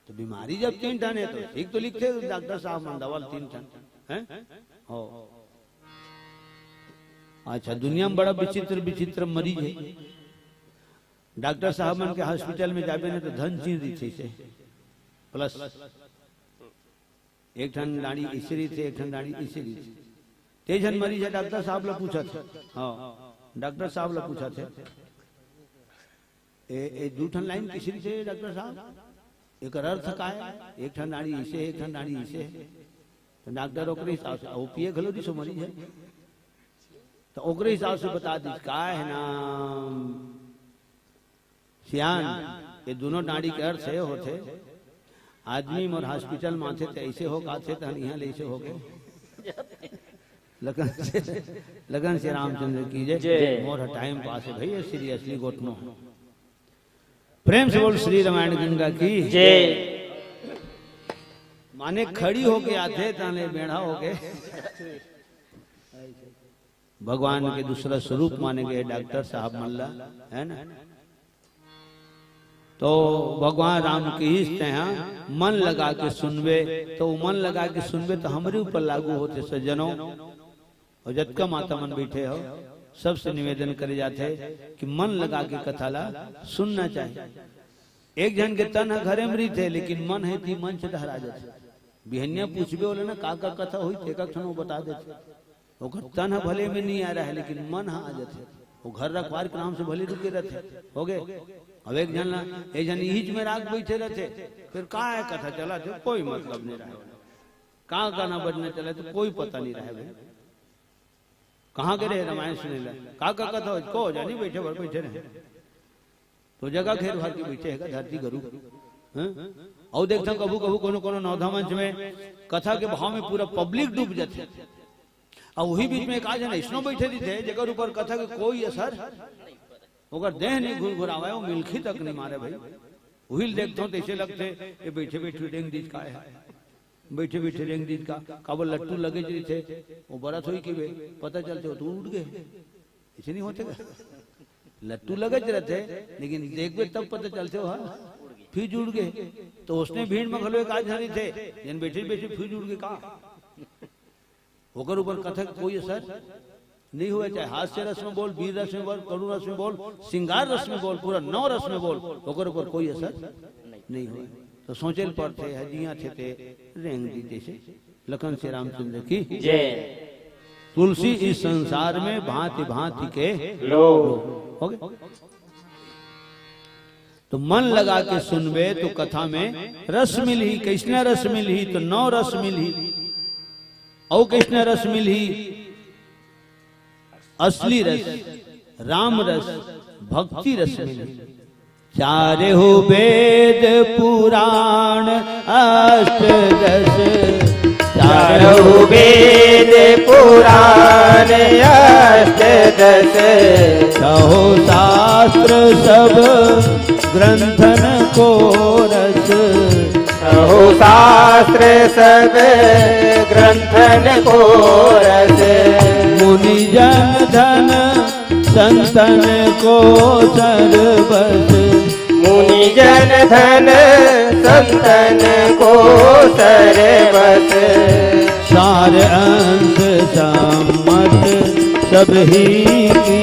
Speaker 1: तो बीमारी जब 3 ठन है, तो ठीक तो लिखते डॉक्टर साहब मन दवा 3 ठन है हो। अच्छा, दुनिया में बड़ा विचित्र विचित्र मरीज है, डॉक्टर साहब मन के हॉस्पिटल में जाबे ने तो धन चीज दी से प्लस 1 ठन दाढ़ी इसरी थे, 1 ठन दाढ़ी इसरी थी, 3 जन मरीज है, डॉक्टर साहब ला पूछा थे, हाँ डॉक्टर साहब ला पूछा थे, ए 2 ठन लाइन किसरी थे डॉक्टर साहब, एक अर्थ का है, 1 ठन दाढ़ी इसे, 1 ठन दाढ़ी इसे, तो डॉक्टर ओकरे हिसाब से ओपीए घलो दी सो मरीज है, तो ओकरे हिसाब से बता दी का है नाम सियान, ये दोनों दाढ़ी के अर्थ है होते, आदमी मोर हॉस्पिटल में आते ऐसे हो गाते, तो यहाँ ले ऐसे हो गए। लगन से रामचंद्र की जय। मोर टाइम पास है भैया, सीरियसली गोटनो प्रेम से बोल श्री रामायण गंगा की
Speaker 2: जय।
Speaker 1: माने खड़ी होके आते ताने बेड़ा होके भगवान के दूसरा स्वरूप माने गए डॉक्टर साहब मल्ला, है ना। तो भगवान राम की इष्ट हैं, मन लगा के सुनवे, तो मन लगा के सुनवे तो हमारे ऊपर लागू होते सज्जनों। और जतका माता मन बैठे हो सबसे निवेदन करे जाते कि मन लगा के कथा ला सुनना चाहिए। एक जन के तन घरे में थे लेकिन मन है थी मन से डहरा जाते। बिहनिया पूछबे बोले ना का कथा हुई थे का वो बता देते। वो तन भले में नहीं आ रहा है लेकिन मन आ जाते। वो घर रखवार के नाम से भले रुके रहते हो गए। अब एक जन हिज में राग बैठे रहते, फिर कहा है कथा चला थे कोई मतलब नहीं रहा। कहाँ गाना बजने चला तो कोई पता नहीं रहा भाई। कहाँ के रहे रामायण सुने ला का कथा हो को जानी बैठे बैठे रहे तो जगह घेर भर के बैठे है धरती गरु। और देखता कभू कभू कोनो कोनो नौधा मंच में कथा के भाव में पूरा पब्लिक डूब जाते। और वही बीच में एक आज इसनो बैठे थे जगह ऊपर कथा के कोई असर अगर देह नहीं घुरघुरावा वो मिल्खी तक नहीं मारे भाई। वही देखता हूँ तो ऐसे लगते ये बैठे बैठे डेंग दीज का है, बैठे बैठे डेंग दीज का काबल लट्टू लगे जी थे वो बड़ा थोड़ी कि पता चलते हो तो उठ गए। ऐसे नहीं होते लट्टू लगे रहते लेकिन देखबे तब पता चलते हो फिर जुड़ गए। तो उसने भीड़ में खलो एक आज हरी थे जन बैठे बैठे फिर जुड़ गए कहा होकर ऊपर कथा कोई असर नहीं हुआ। चाहे हास्य रस में बोल, वीर रस में बोल, करुण रस में बोल, श्रृंगार रस में बोल, पूरा 9 रस में बोल, होकर ऊपर कोई असर नहीं हुआ। तो सोचेल पर थे हजिया थे रेंग दी से लखन से रामचंद्र की
Speaker 2: जय।
Speaker 1: तुलसी इस संसार में भांति भांति के
Speaker 2: लोग
Speaker 1: हो गए। तो मन लगा के सुनबे तो कथा में रस मिली। कृष्ण रस मिली तो 9 रस मिली। और कृष्ण रस मिली असली रस, राम रस, भक्ति रस मिली। चारे हो वेद पुराण अष्टदश,
Speaker 2: चारे हो वेद पुराण अष्टदश,
Speaker 1: कहो शास्त्र सब ग्रंथन को रस,
Speaker 2: कहो शास्त्र सब ग्रंथन को रस।
Speaker 1: मुनि जन धन संतन को सर्वस,
Speaker 2: मुनि जन धन संतन को सर्वस।
Speaker 1: सार अंश सम्मत सब ही की,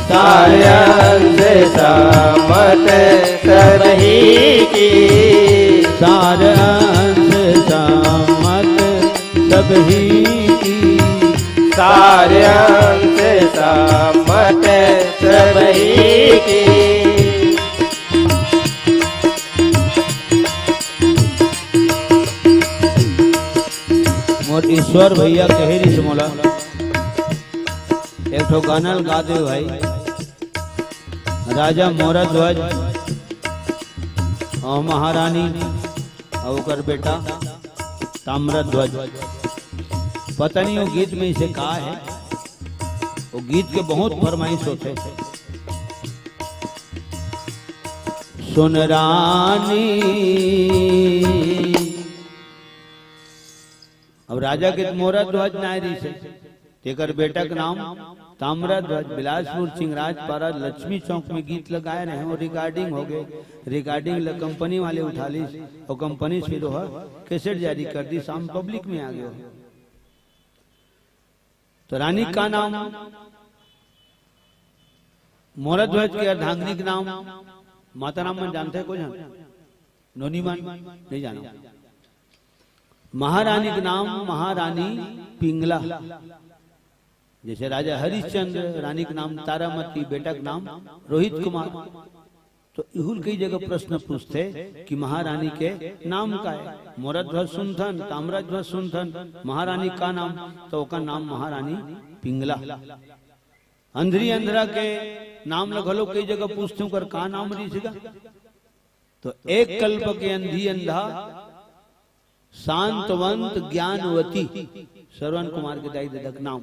Speaker 2: सार अंश सम्मत सब ही की,
Speaker 1: सार अंश सम्मत सब ही की,
Speaker 2: सार अंश सम्मत सब ही की।
Speaker 1: मोर ईश्वर भैया कहेरी से मोला एक ठो गाना गा दे भाई। राजा मोरा ध्वज और महारानी और बेटा ताम्र ध्वज। पता नहीं वो गीत में इसे कहा है। वो गीत के बहुत फरमाइश होते। सुन रानी अब राजा के मोरा ध्वज नायरी से तेकर बेटा का नाम ताम्र ध्वज। बिलासपुर चिंगराज पारा लक्ष्मी चौक में गीत लगाए रहे और रिकॉर्डिंग हो गए। रिकॉर्डिंग कंपनी वाले उठा ली और कंपनी से जो है कैसेट जारी कर दी। शाम पब्लिक में आ गए। तो रानी का नाम मोरा ध्वज के अर्धांगिनी का नाम माता राम मन जानते हैं कोई नोनी मान नहीं जाना। महारानी का नाम महारानी पिंगला। जैसे राजा हरिश्चंद्र, रानी का नाम तारामती, बेटा का नाम रोहित कुमार। तो इहुल कई जगह प्रश्न पूछते कि महारानी के नाम का है। मोरध्वज सुनथन, ताम्रध्वज सुनथन, महारानी का नाम तो का नाम महारानी पिंगला। अंधरी अंधरा के नाम लगलो कई जगह पूछते कर का नाम रीसेगा। तो एक कल्प के अंधी अंधा शांतवंत ज्ञानवती श्रवण कुमार के दाई ददक नाम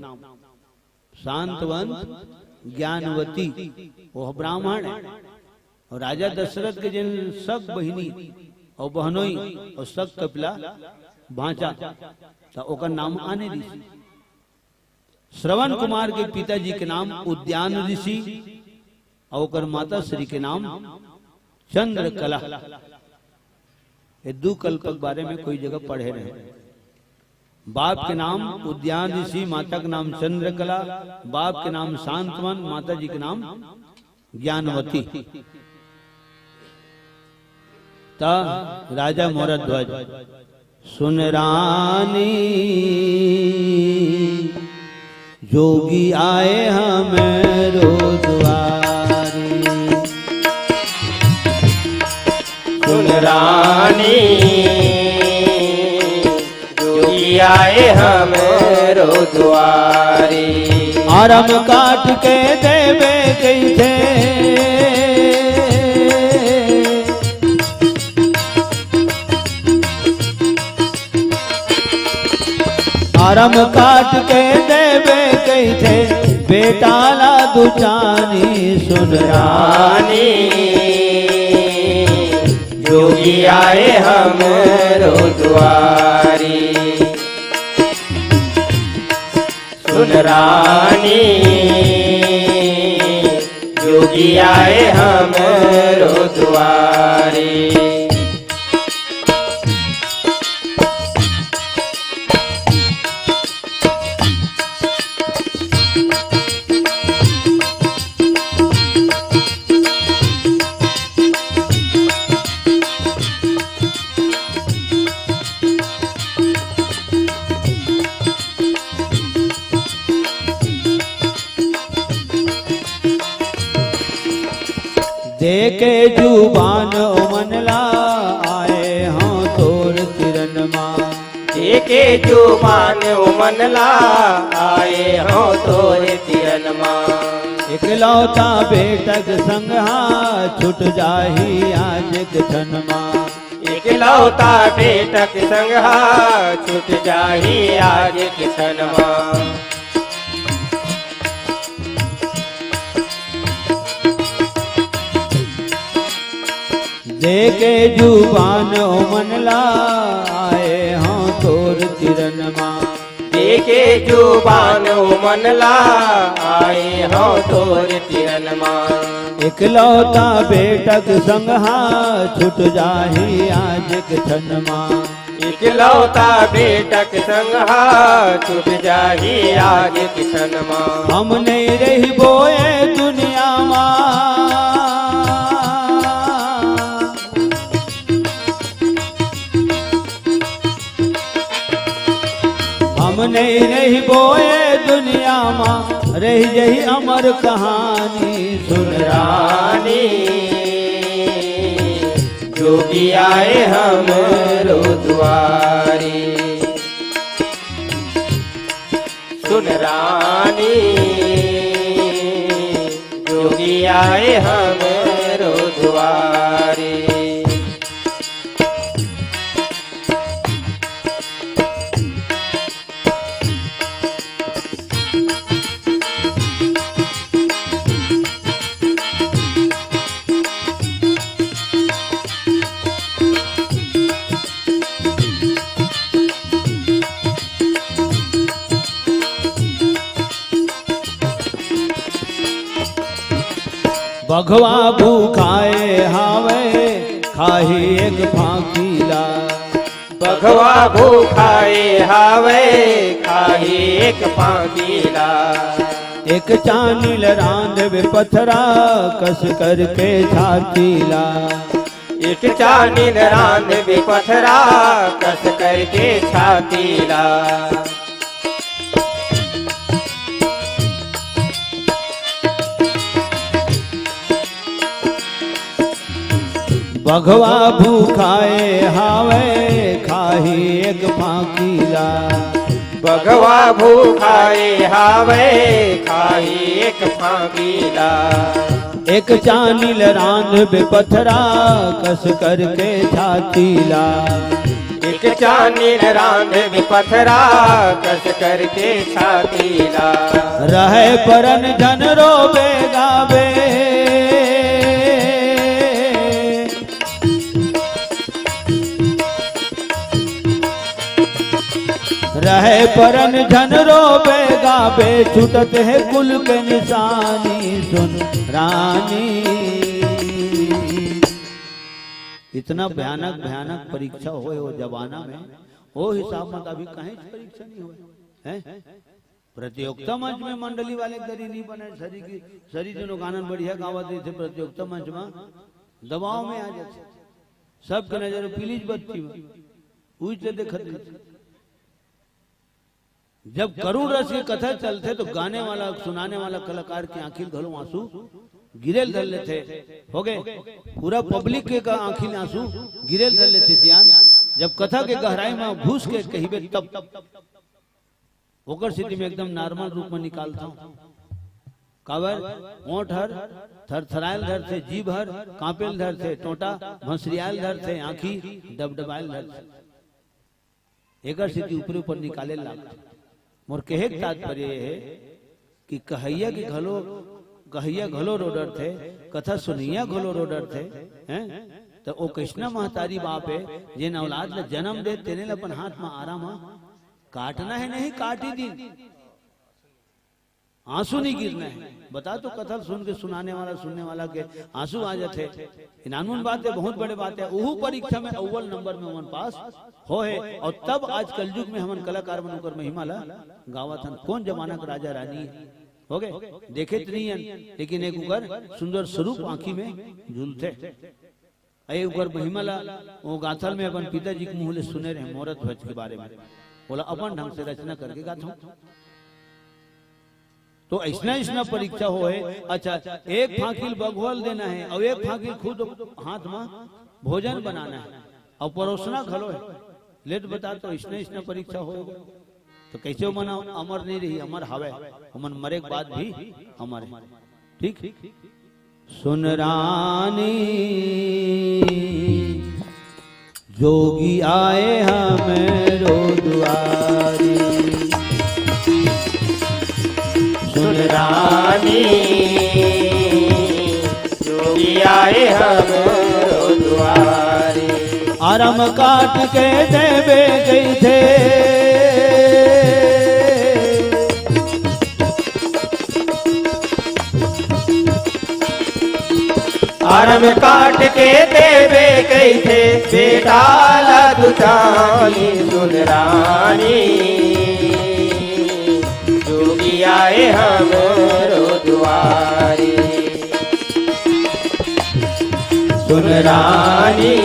Speaker 1: शांतवंत ज्ञानवती। वो ब्राह्मण है और राजा दशरथ के जिन सब बहिनी और बहनोई और सब कपिला भांचा तो ओकर नाम आने ऋषि। श्रवण कुमार के पिताजी के नाम उद्यान ऋषि और ओकर माता श्री के नाम चंद्रकला। ये दो कल्पक बारे में कोई जगह पढ़े रहे। बाप के नाम उद्यान ऋषि, माता के नाम चंद्रकला, बाप के नाम शांतवन, माता जी के नाम ज्ञानवती। ता राजा मोरध्वज सुन रानी जोगी आए हमें रोजवारी।
Speaker 2: सुन रानी जोगी आए हमें रोजवारी।
Speaker 1: आरम काट के देवे गई थे आरम काट के देवे गई थे बेटाला दुचानी। सुन
Speaker 2: रानी जोगी आए हम रोजवारी। सुन रानी जोगी आए हम रोजवारी।
Speaker 1: देके जुबान मनला आए हों तोर तिरन माँ।
Speaker 2: देके जुबान मनला आए हो तोरे तिरन माँ।
Speaker 1: इकलौता बेटक संगहा छुट जाही आज क्षण माँ।
Speaker 2: इकलौता बेटक संगहा छूट जाही आज किसन माँ।
Speaker 1: देके जुबान मनला आए हों तोर तिरन माँ।
Speaker 2: देके जुबान मनला आए हो तोरे तिरन माँ।
Speaker 1: इकलौता बेटक संगहा छुट जाही आज क्षण माँ।
Speaker 2: इकलौता बेटक संगहा छूट जाही आज किसन माँ।
Speaker 1: हम नहीं रही बोए दुनिया माँ। हम नहीं रही बोए दुनिया माँ, रही यही अमर कहानी। सुन
Speaker 2: रानी जोगी आए हम रोजवारी। सुन रानी जोगी आए हम रोजवारी।
Speaker 1: बघवा भूखाए हावे खाही एक फाकीला।
Speaker 2: बघवा भूखाए हावे खाही एक फाकीला।
Speaker 1: एक चानील रांधवे पथरा कस करके छातीला।
Speaker 2: एक चानील रांधवे पथरा कस करके छातीला।
Speaker 1: बघवा भूखाए हावे खाही एक फाकीला।
Speaker 2: बघवा भूखाए हावे खाही एक फाकीला।
Speaker 1: एक चानील रांधवे पथरा कस करके छातीला।
Speaker 2: एक चानील रांधवे पथरा कस करके छातीला।
Speaker 1: रहे परन धन रोबे गावे रहे परन झन रोबे गाबे छूटत है कुल के निशानी सुन रानी। इतना भयानक भयानक परीक्षा होए वो जमाना में, वो हिसाब मत अभी कहीं परीक्षा नहीं हुए हैं। प्रतियोगिता मंच में मंडली वाले दरी नहीं बने, सरी जो गाना बढ़िया गावा दे थे प्रतियोगिता मंच में दबाव में आ जाते, सबके नजर पीलीज बत्ती में देखते। जब करुण रस की कथा चलते तो गाने वाला सुनाने वाला कलाकार की आंखी घरों आंसू गिरेल धर लेते हो गए, पूरा पब्लिक के आंखी में आंसू गिरेल धर लेते सियान। जब कथा के गहराई में घुस के कहिबे तब ओकर स्थिति में एकदम नॉर्मल रूप में निकालता हूँ। काबर ओंठ हर थरथरायल धर थे, जीभ हर कांपेल धर थे, टोटा भंसरियाल धर थे, आंखी डबडबायल धर थे। एकर स्थिति ऊपर ऊपर निकाले लाग। मोर कहे के तात्पर्य है कि कहिया घलो रोडर थे, कथा सुनिया घलो रोडर थे हैं। तो ओ कृष्णा महतारी बाप है जिन औलाद ले जन्म दे तेने ले अपन हाथ में आराम काटना है, नहीं काटी दिन आंसू नहीं गिरना है। बता तो कथा सुन के सुनाने वाला सुनने वाला के आंसू आ जाते, इनानून बात है, बहुत बड़े बात है। उहू परीक्षा में अव्वल नंबर में हमन पास हो है, और तब आज कलयुग में हमन कलाकार बनकर महिमा ला गावत हन। कौन जमाना का राजा रानी हो गए देखे तो नहीं, लेकिन एक उगर सुंदर स्वरूप आंखी में झूलते। एक उगर महिमा ला वो गाथल में अपन पिताजी के मुंह ले सुने रहे मोहरत ध्वज के बारे में, बोला अपन ढंग से रचना करके गाता हूं। तो ऐसा परीक्षा हो है। अच्छा, एक फांकिल बघोल देना है और एक फांकिल खुद हाथ में भोजन बनाना है और परोसना खलो है। लेट बता तो ऐसा परीक्षा हो तो कैसे मना अमर नहीं रही, अमर हवे हमन मरे के बाद भी अमर है। ठीक सुन रानी जोगी आए हमरो दुआरी,
Speaker 2: सुन रानी जोगी आए हमरो दुआरी।
Speaker 1: आराम काट के देवे गई थे,
Speaker 2: आराम काट के देवे गई थे, बेटा दुचानी। सुन रानी जोगी आए हमरो दुआरी, सुन रानी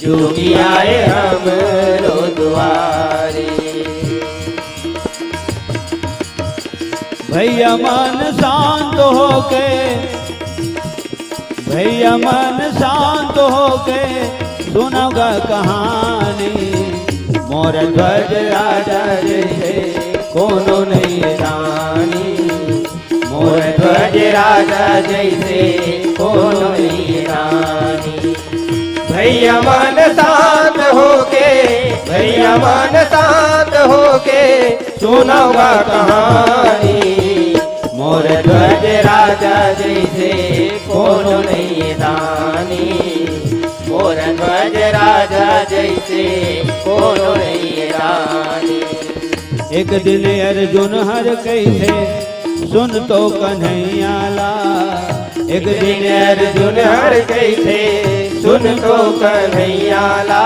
Speaker 2: जोगी आए हमरो दुआरी।
Speaker 1: भैया मन शांत होके, भैया मन शांत होके सुनोगा कहानी। मोर ध्वज राजा जैसे कोनो नहीं रानी, मोर ध्वज राजा जैसे कोनो नहीं रानी।
Speaker 2: भैया मन शांत होके, भैया मन शांत होके सुनोगा कहानी। मोर ध्वज राजा जैसे कोनो नहीं रानी, मोर ध्वज राजा जैसे कोनो नहीं रानी।
Speaker 1: एक दिन अर्जुन हर कही थे सुन तो कन्हैयाला,
Speaker 2: एक दिन अर्जुन हर कही थे सुन तो कन्हैयाला।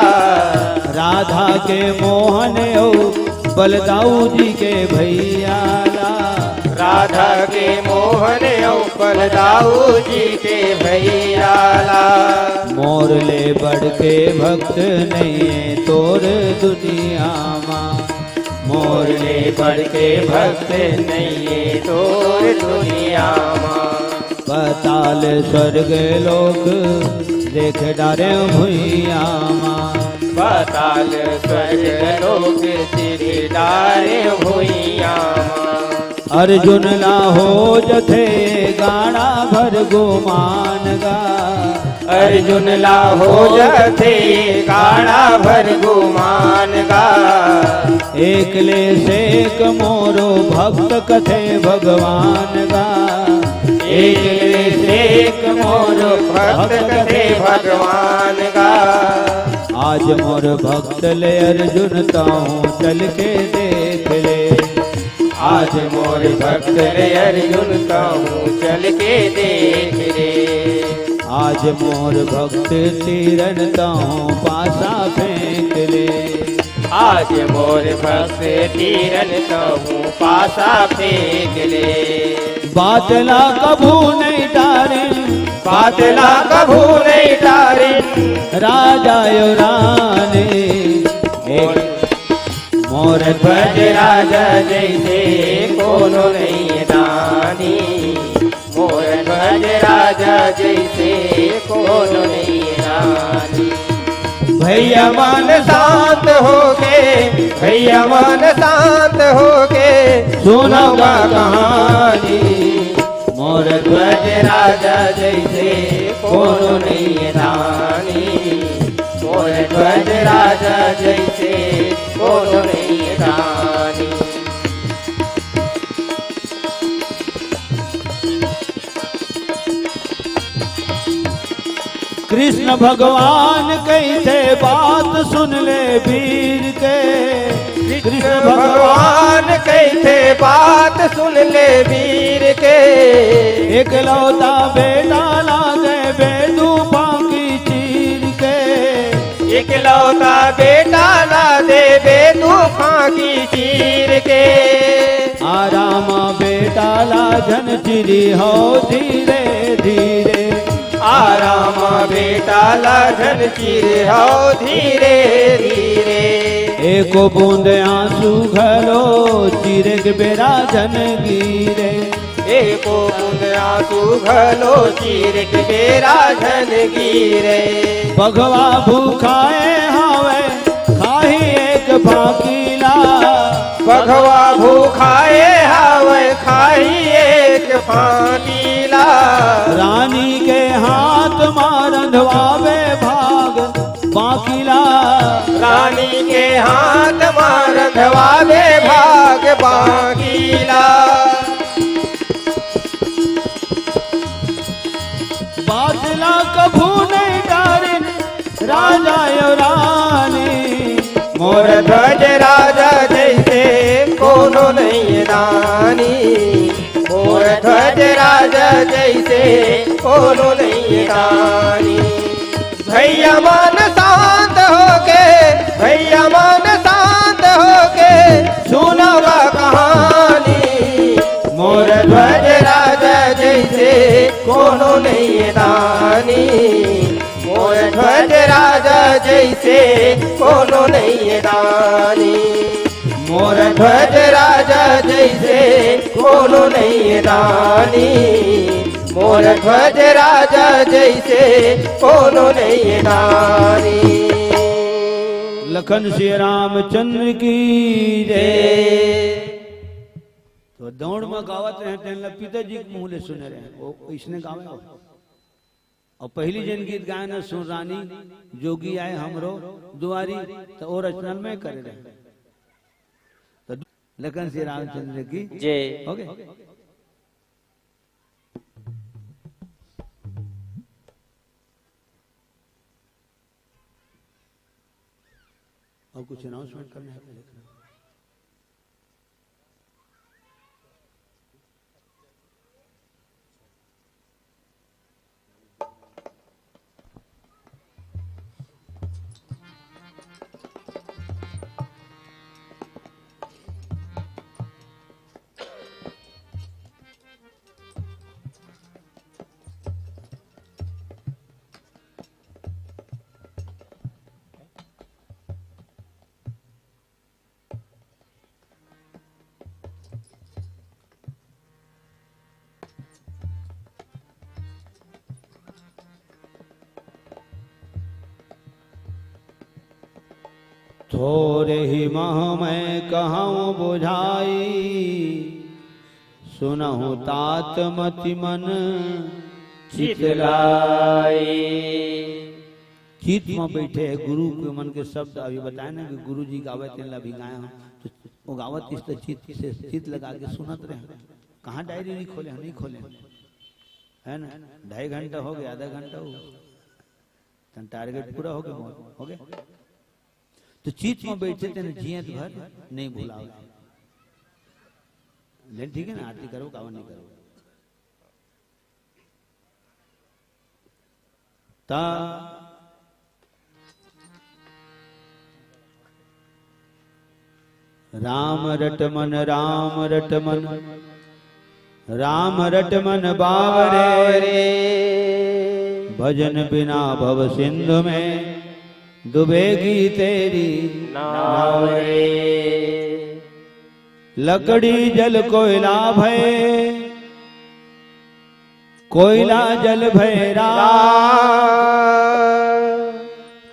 Speaker 1: राधा के मोहन ओ बलदाऊ जी के भैयाला,
Speaker 2: राधा के मोहन औ बलदाऊ जी के भैयाला।
Speaker 1: मोर ले बढ़ के भक्त नहीं तोर दुनिया मा,
Speaker 2: मोर ले बढ़ के भक्त नहीं तोर दुनिया माँ।
Speaker 1: पाताल स्वर्ग लोक देख डारे भुइया माँ,
Speaker 2: पाताल स्वर्ग लोक तेरे डारे भुइया माँ।
Speaker 1: अर्जुन ला हो जथे गाना भर गुमान गा,
Speaker 2: अर्जुन ला हो जथे गाना भर गुमान गा।
Speaker 1: एकले सेक मोरो भक्त कथे भगवान गा,
Speaker 2: एकले सेक मोरो भक्त कथे भगवान गा।
Speaker 1: आज मोर भक्त ले अर्जुन ताहू चल के देख ले।
Speaker 2: आज मोर भक्त रे अर्जुन कहूँ चल के देख रे।
Speaker 1: आज मोर भक्त तीरन ताहू पासा फेंक ले।
Speaker 2: आज मोर भक्त तीरन कहूँ पासा फेंक ले।
Speaker 1: बादला कभू नहीं डारे,
Speaker 2: बादला कभू नहीं डारे।
Speaker 1: राजा यो रानी
Speaker 2: मोर ध्वज राजा जैसे कोनो नहीं दानी। मोर ध्वज राजा जैसे कोनो नहीं दानी। भैया मन शांत हो के, भैया मन शांत हो के सुनोगा कहानी। मोर ध्वज राजा जैसे कोनो नहीं दानी। मोर ध्वज राजा जैसे कोनो नहीं दानी।
Speaker 1: कृष्ण भगवान कैसे बात सुन ले वीर के।
Speaker 2: कृष्ण भगवान कैसे बात सुन ले वीर के।
Speaker 1: एकलौता बेटा लागे बेदू बाकी चीर के।
Speaker 2: एकलौता बेटा ला दे तूफान की चीर के।
Speaker 1: आरामा बेटा लाजन चिरी हो धीरे धीरे।
Speaker 2: आरामा बेटा लाजन चीर हो धीरे धीरे।
Speaker 1: एको बूंद आंसू घलो चिरे के बेरा जन गिरे।
Speaker 2: एको बूंद आंसू घलो चीर के बेरा जन गिरे।
Speaker 1: भगवा भूखाए हावे खाही एक फाकीला।
Speaker 2: भगवा भूखाए हावे खाई एक फाकीला।
Speaker 1: रानी के हाथ मारंधवावे भाग बाकीला।
Speaker 2: रानी के हाथ मारंधवावे भाग बाकीला।
Speaker 1: बादला कभू नहीं डारे राजा यो रानी।
Speaker 2: मोर ध्वज राजा जैसे कोनो नहीं दानी। मोर ध्वज राजा जैसे कोनो नहीं दानी। भैया मन शांत हो के, भैया मन शांत हो के सुनवा कहानी। मोर ध्वज राजा जैसे कोनो नहीं दानी। मोर ध्वज राजा जैसे कोनो नहीं दानी। मोर ध्वज राजा जैसे कोनो नहीं दानी। मोर ध्वज राजा जैसे कोनो नहीं दानी।
Speaker 1: लखन श्री रामचंद्र की जय। तो दौड़ में गावत रहे तेन पिताजी के मुँह ले सुने रहे वो इसने गावे हो। और पहली जन गीत गाय न सुन रानी जोगी आए हमरो दुआरी तो और रचना में करे रहे। तो लखन श्री रामचंद्र की
Speaker 2: जय।
Speaker 1: ओके और कुछ अनाउंसमेंट करना है लिखना। थोरे ही मह मैं कहूँ बुझाई। सुनहु तात मति मन
Speaker 2: चितलाए।
Speaker 1: चित में बैठे है गुरु के मन के शब्द अभी बताए ना कि गुरु जी गावे तेन अभी गाया हूँ तो वो गावत इस तो चित से चित लगा के सुनत रहे। कहाँ डायरी नहीं खोले नहीं खोले है ना। 2.5 घंटा हो गया, आधा घंटा हो टारगेट पूरा हो गया हो गया। तो चीत में बैठे थे जियत भर नहीं भुलाओ। ठीक है ना, आरती करो कावन नहीं करो। ता राम रटमन राम रटमन राम रटमन बावरे, भजन बिना भव सिंधु में डूबेगी तेरी नाव रे। लकड़ी जल कोयला भय, कोयला जल भय राख,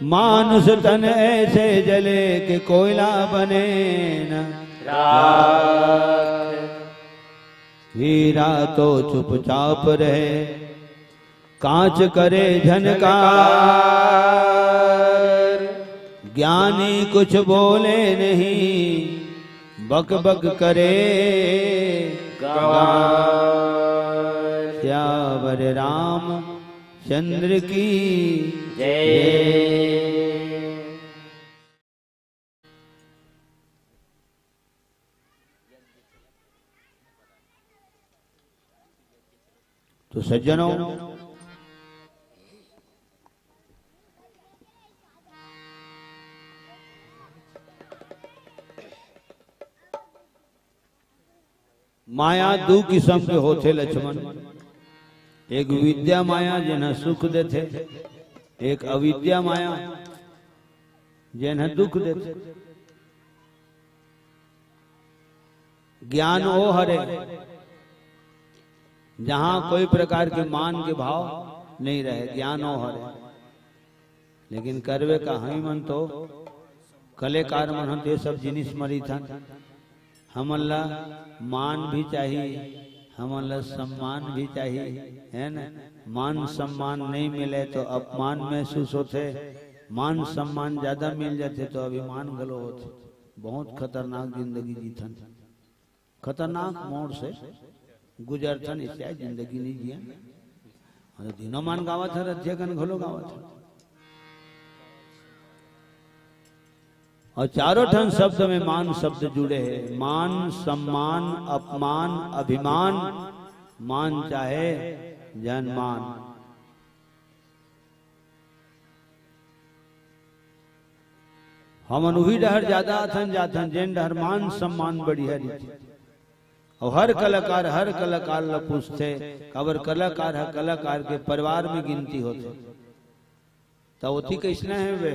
Speaker 1: मानुष तन ऐसे जले कि कोयला बने न राख। हीरा तो चुपचाप रहे, कांच करे झनकार, ज्ञानी कुछ बोले नहीं, बक बक करे गार। श्यावर राम चंद्र की जय। तो सज्जनों, माया दो किस्म के होते लक्ष्मण। एक विद्या माया जिन्हें सुख देते, एक अविद्या माया जिन्हें दुख देते। ज्ञान वो हरे जहां कोई प्रकार के मान के भाव नहीं रहे, ज्ञान वो हरे। लेकिन करवे का हई मन तो कलेकार मन ते सब जिनिस मरी था। हम अल्लाह मान भी चाहिए, हम अल्लाह सम्मान भी चाहिए, है ना। मान सम्मान नहीं मिले तो अपमान महसूस होते, मान सम्मान ज्यादा मिल जाते तो अभिमान गलो होते। बहुत खतरनाक जिंदगी जीथन, खतरनाक मोड़ से गुजरथन, इससे जिंदगी नहीं जिया। दिनों मान गावा था, रथ्यगन घोलो गावा था। और चारों ठन शब्द में मान शब्द जुड़े हैं। मान, सम्मान, अपमान, अभिमान। मान चाहे जनमान। हम अनुभवी डहर ज्यादा अथन जाथन, जेन डहर मान सम्मान बढ़िया रीति। और हर कलाकार ला पूछते कबर कलाकार है, कलाकार के परिवार में गिनती होते। तो उठी कृष्ण है वे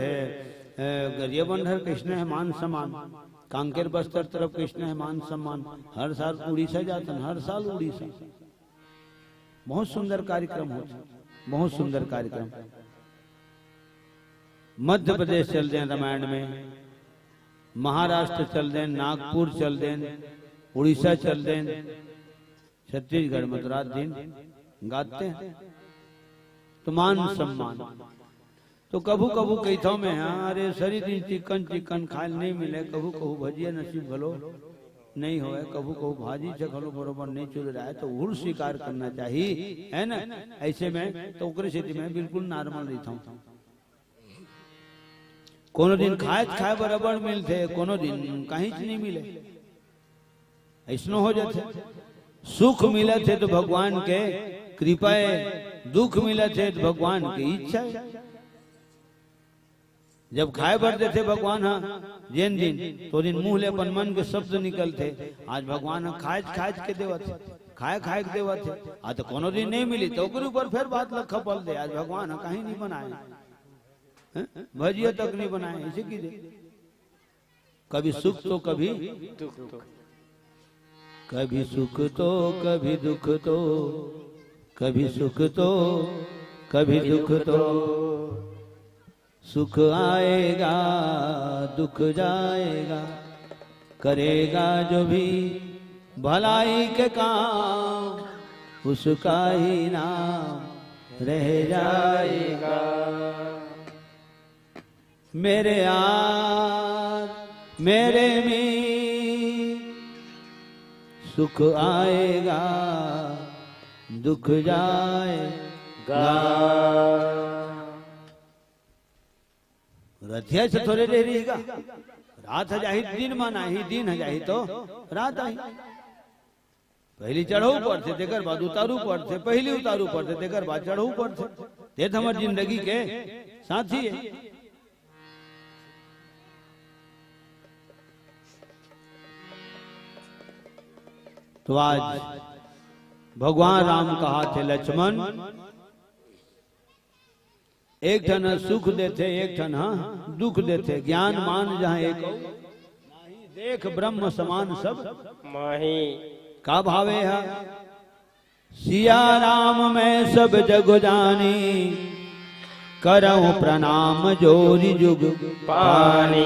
Speaker 1: गरिया बंधर कृष्ण है मान सम्मान, कांकेर बस्तर तरफ कृष्ण है मान सम्मान। हर साल उड़ीसा जाते, हर साल उड़ीसा। बहुत सुंदर कार्यक्रम होते, बहुत सुंदर कार्यक्रम। मध्य प्रदेश चल दें रामायण में, महाराष्ट्र चल दें, नागपुर चल दें, उड़ीसा चल दें, छत्तीसगढ़ में तो रात दिन गाते हैं। तो मान सम्मान तो कभू कभू कहता में, हाँ अरे सरी दिन चिकन चिकन खाल नहीं मिले, कभू कभू भजिया नसीब भलो नहीं होए, कभू कभू भाजी चखलो बरोबर नहीं चल रहा है, तो उड़ स्वीकार करना चाहिए, है ना। ऐसे में तो उकरी स्थिति में बिल्कुल नॉर्मल रहता हूँ। कोनो दिन खाए बराबर मिलते, कोनो दिन कहीं नहीं मिले, ऐसनो हो जाते। सुख मिले थे तो भगवान के कृपा है, दुख मिले थे तो भगवान की इच्छा है। जब खाए बढ़ते थे भगवान हाँ जैन दिन, तो दिन मुंह ले अपन मन के शब्द निकलते। आज भगवान खाए के देवा थे, खाए के देवा थे। आज तो कोनो दिन नहीं मिली तो ऊपर फिर बात लखा पल दे। आज भगवान कहीं नहीं बनाए, भजिया तक नहीं बनाए, ऐसे की दे। कभी सुख तो कभी दुख, कभी सुख तो कभी दुख तो, कभी सुख तो कभी दुख तो। सुख आएगा दुख जाएगा, करेगा जो भी भलाई के काम, उसका ही नाम रह जाएगा। मेरे यार मेरे में सुख आएगा दुख जाएगा। रथिया से थोड़े रह रहेगा, रात हजाही दिन माना ही, दिन हजाही तो रात आई। पहली चढ़ऊ पड़ते तेकर बाद उतारू पड़ते, पहली उतारू पड़ते तेकर बाद चढ़ऊ पड़ते। ते तो हमारी जिंदगी के साथी है। तो आज भगवान राम कहा थे लक्ष्मण, एक ठन सुख देते एक ठन हाँ दुख देते, ज्ञान मान जहाँ एक देख ब्रह्म समान सब
Speaker 2: माही।
Speaker 1: का भावे है सिया राम मैं सब जग जानी, करऊं प्रणाम जोरी जुग
Speaker 2: पानी।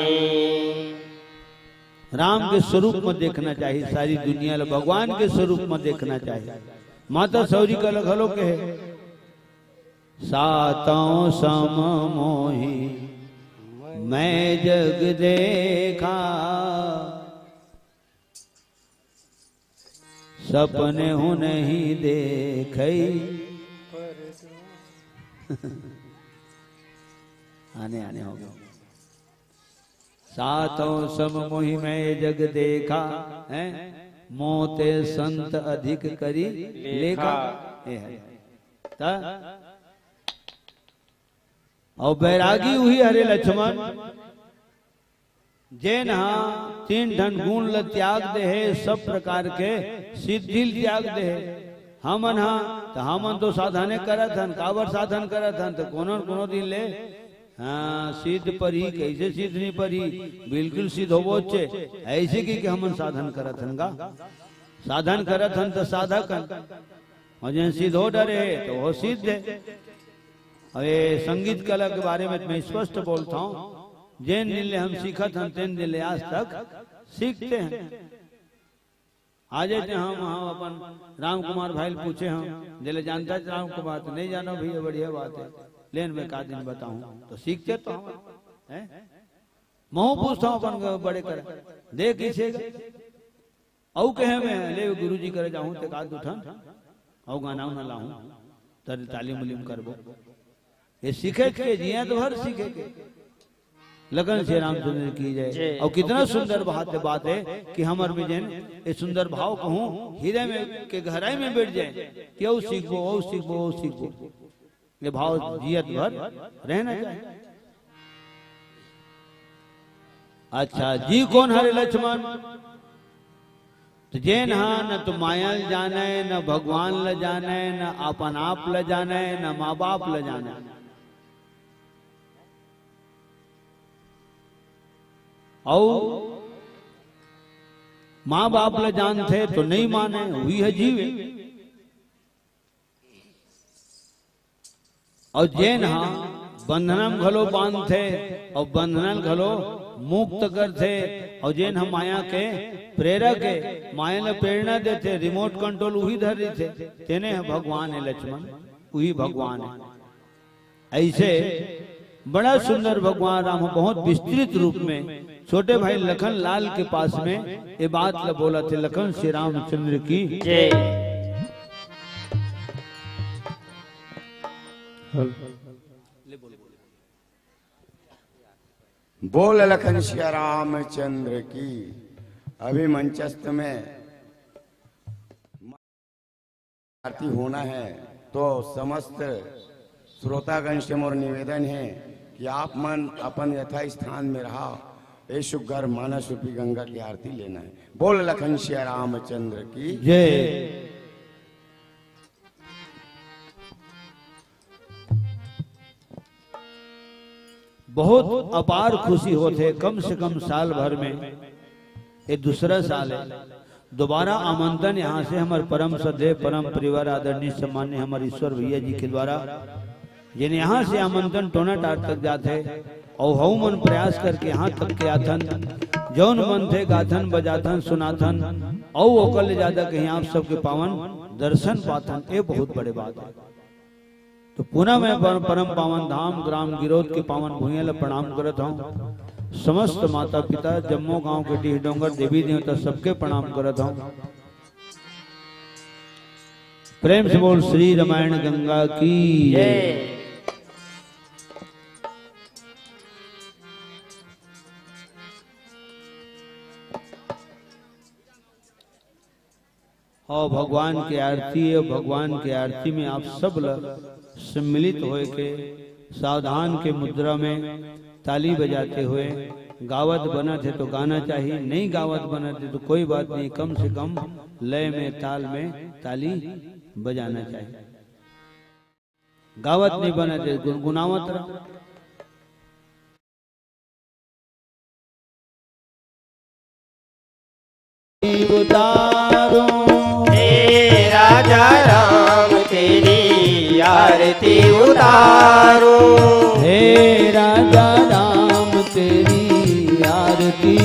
Speaker 1: राम के स्वरूप में देखना चाहिए, सारी दुनिया भगवान के स्वरूप में देखना चाहिए। माता सौरी का लखलो के सातों सम मोही मैं जग देखा, सपने हूं नहीं देखई। आने आने हो गया। सातों सम मोहि मैं जग देखा है, मोते संत अधिक करी लेखा। और बैरागी हुई हरे लक्ष्मण, जैन हाँ तीन ढन गुण ल त्याग दे है, सब प्रकार के सिद्धि त्याग दे है। हमन हाँ तो हमन तो साधने करत हन, काबर साधन करत हन, तो कोनो दिन ले हाँ सिद्ध परी, कैसे सिद्ध नहीं परी, बिल्कुल सिद्ध होवो चे ऐसे की हमन साधन करत हन गा। साधन करत हन तो साधक हन, और जन सिद्ध हो डरे तो वो सिद्ध है। और ये संगीत कला के बारे में मैं स्पष्ट बोलता हूँ, जैन दिले हम सीखत हम तेन दिले आज तक सीखते हैं। आज हम अपन राम कुमार भाई पूछे हम दिले जानता है राम कुमार, तो नहीं जानो भैया बढ़िया बात है, लेन में का दिन बताऊं तो सीखते तो हम हैं। मैं पूछता हूँ अपन बड़े कर देख इसे औ कहे मैं ले गुरुजी करे जाऊं ते का उठन औ गाना न लाऊं तर तालीम उलीम करबो। ये सीखे के जिया तो हर सीखे के। लगन से रामचंद्र की जय। और कितना सुंदर बात है कि हमर में जैन ये सुंदर भाव कहूं हृदय में के गहराई में बैठ जाए कि ओ सीखबो ओ सीखबो ओ सीखबो, ये भाव जियत भर रहना चाहिए। अच्छा जी कौन हरे लक्ष्मण, तो जैन हाँ न तो माया जाने, न भगवान ल जाने, न अपन आप ल जाने, न माँ बाप ल जाने। और माँ बाप ल जानते तो नहीं माने, हुई है जीवे। और जैन हाँ बंधनम घलो बांधते और बंधन घलो मुक्त करते। और जैन हम माया के प्रेरक है, माया ने प्रेरणा देते, रिमोट कंट्रोल वही धर रही थे, तेने है भगवान है लक्ष्मण, वही भगवान है। ऐसे बड़ा सुंदर भगवान राम बहुत विस्तृत रूप में छोटे भाई लखन लाल के पास में ये बात ल बोला थे। लखन श्री रामचंद्र की जय।
Speaker 3: बोल लखन श्री रामचंद्र की। अभी मंचस्थ में आरती होना है, तो समस्त श्रोतागण से मोर निवेदन है कि आप मन अपन यथा स्थान में रहा, ए सुगर मानस रूपी गंगा की आरती लेना है। बोल लखन श्री रामचंद्र की
Speaker 1: जय। बहुत अपार खुशी होते, कम से कम साल भर में ये दूसरा साल है। दोबारा आमंत्रण यहाँ से हमारे परम सदैव परम परिवार आदरणीय सम्मान्य हमारे ईश्वर भैया जी के द्वारा जिन यहाँ से आमंत्रण टोना टाट तक जाते और हऊ मन प्रयास करके यहाँ तक के आथन, जौन मन थे गाथन बजाथन सुनाथन और ओकल ज्यादा कहीं आप सबके पावन दर्शन पाथन, ये बहुत बड़े बात है। तो पुनः मैं परम पावन धाम ग्राम गिरोध के पावन भूमिया प्रणाम करता हूँ। समस्त माता पिता जम्मू गांव के टीह डोंगर देवी देवता सबके प्रणाम करता हूँ। प्रेम से बोल श्री रामायण गंगा की जय। और भगवान की आरती है। भगवान की आरती में आप सब सम्मिलित होए के सावधान के मुद्रा में ताली बजाते हुए गावत बना थे तो गाना चाहिए, नहीं गावत बना थे तो कोई बात नहीं, कम से कम लय में ताल में ताली बजाना चाहिए। गावत नहीं बना थे गुनगुनावत रहा। उतारो
Speaker 2: हे राजा राम तेरी आरती उतारो,
Speaker 1: हे राजा राम तेरी आरती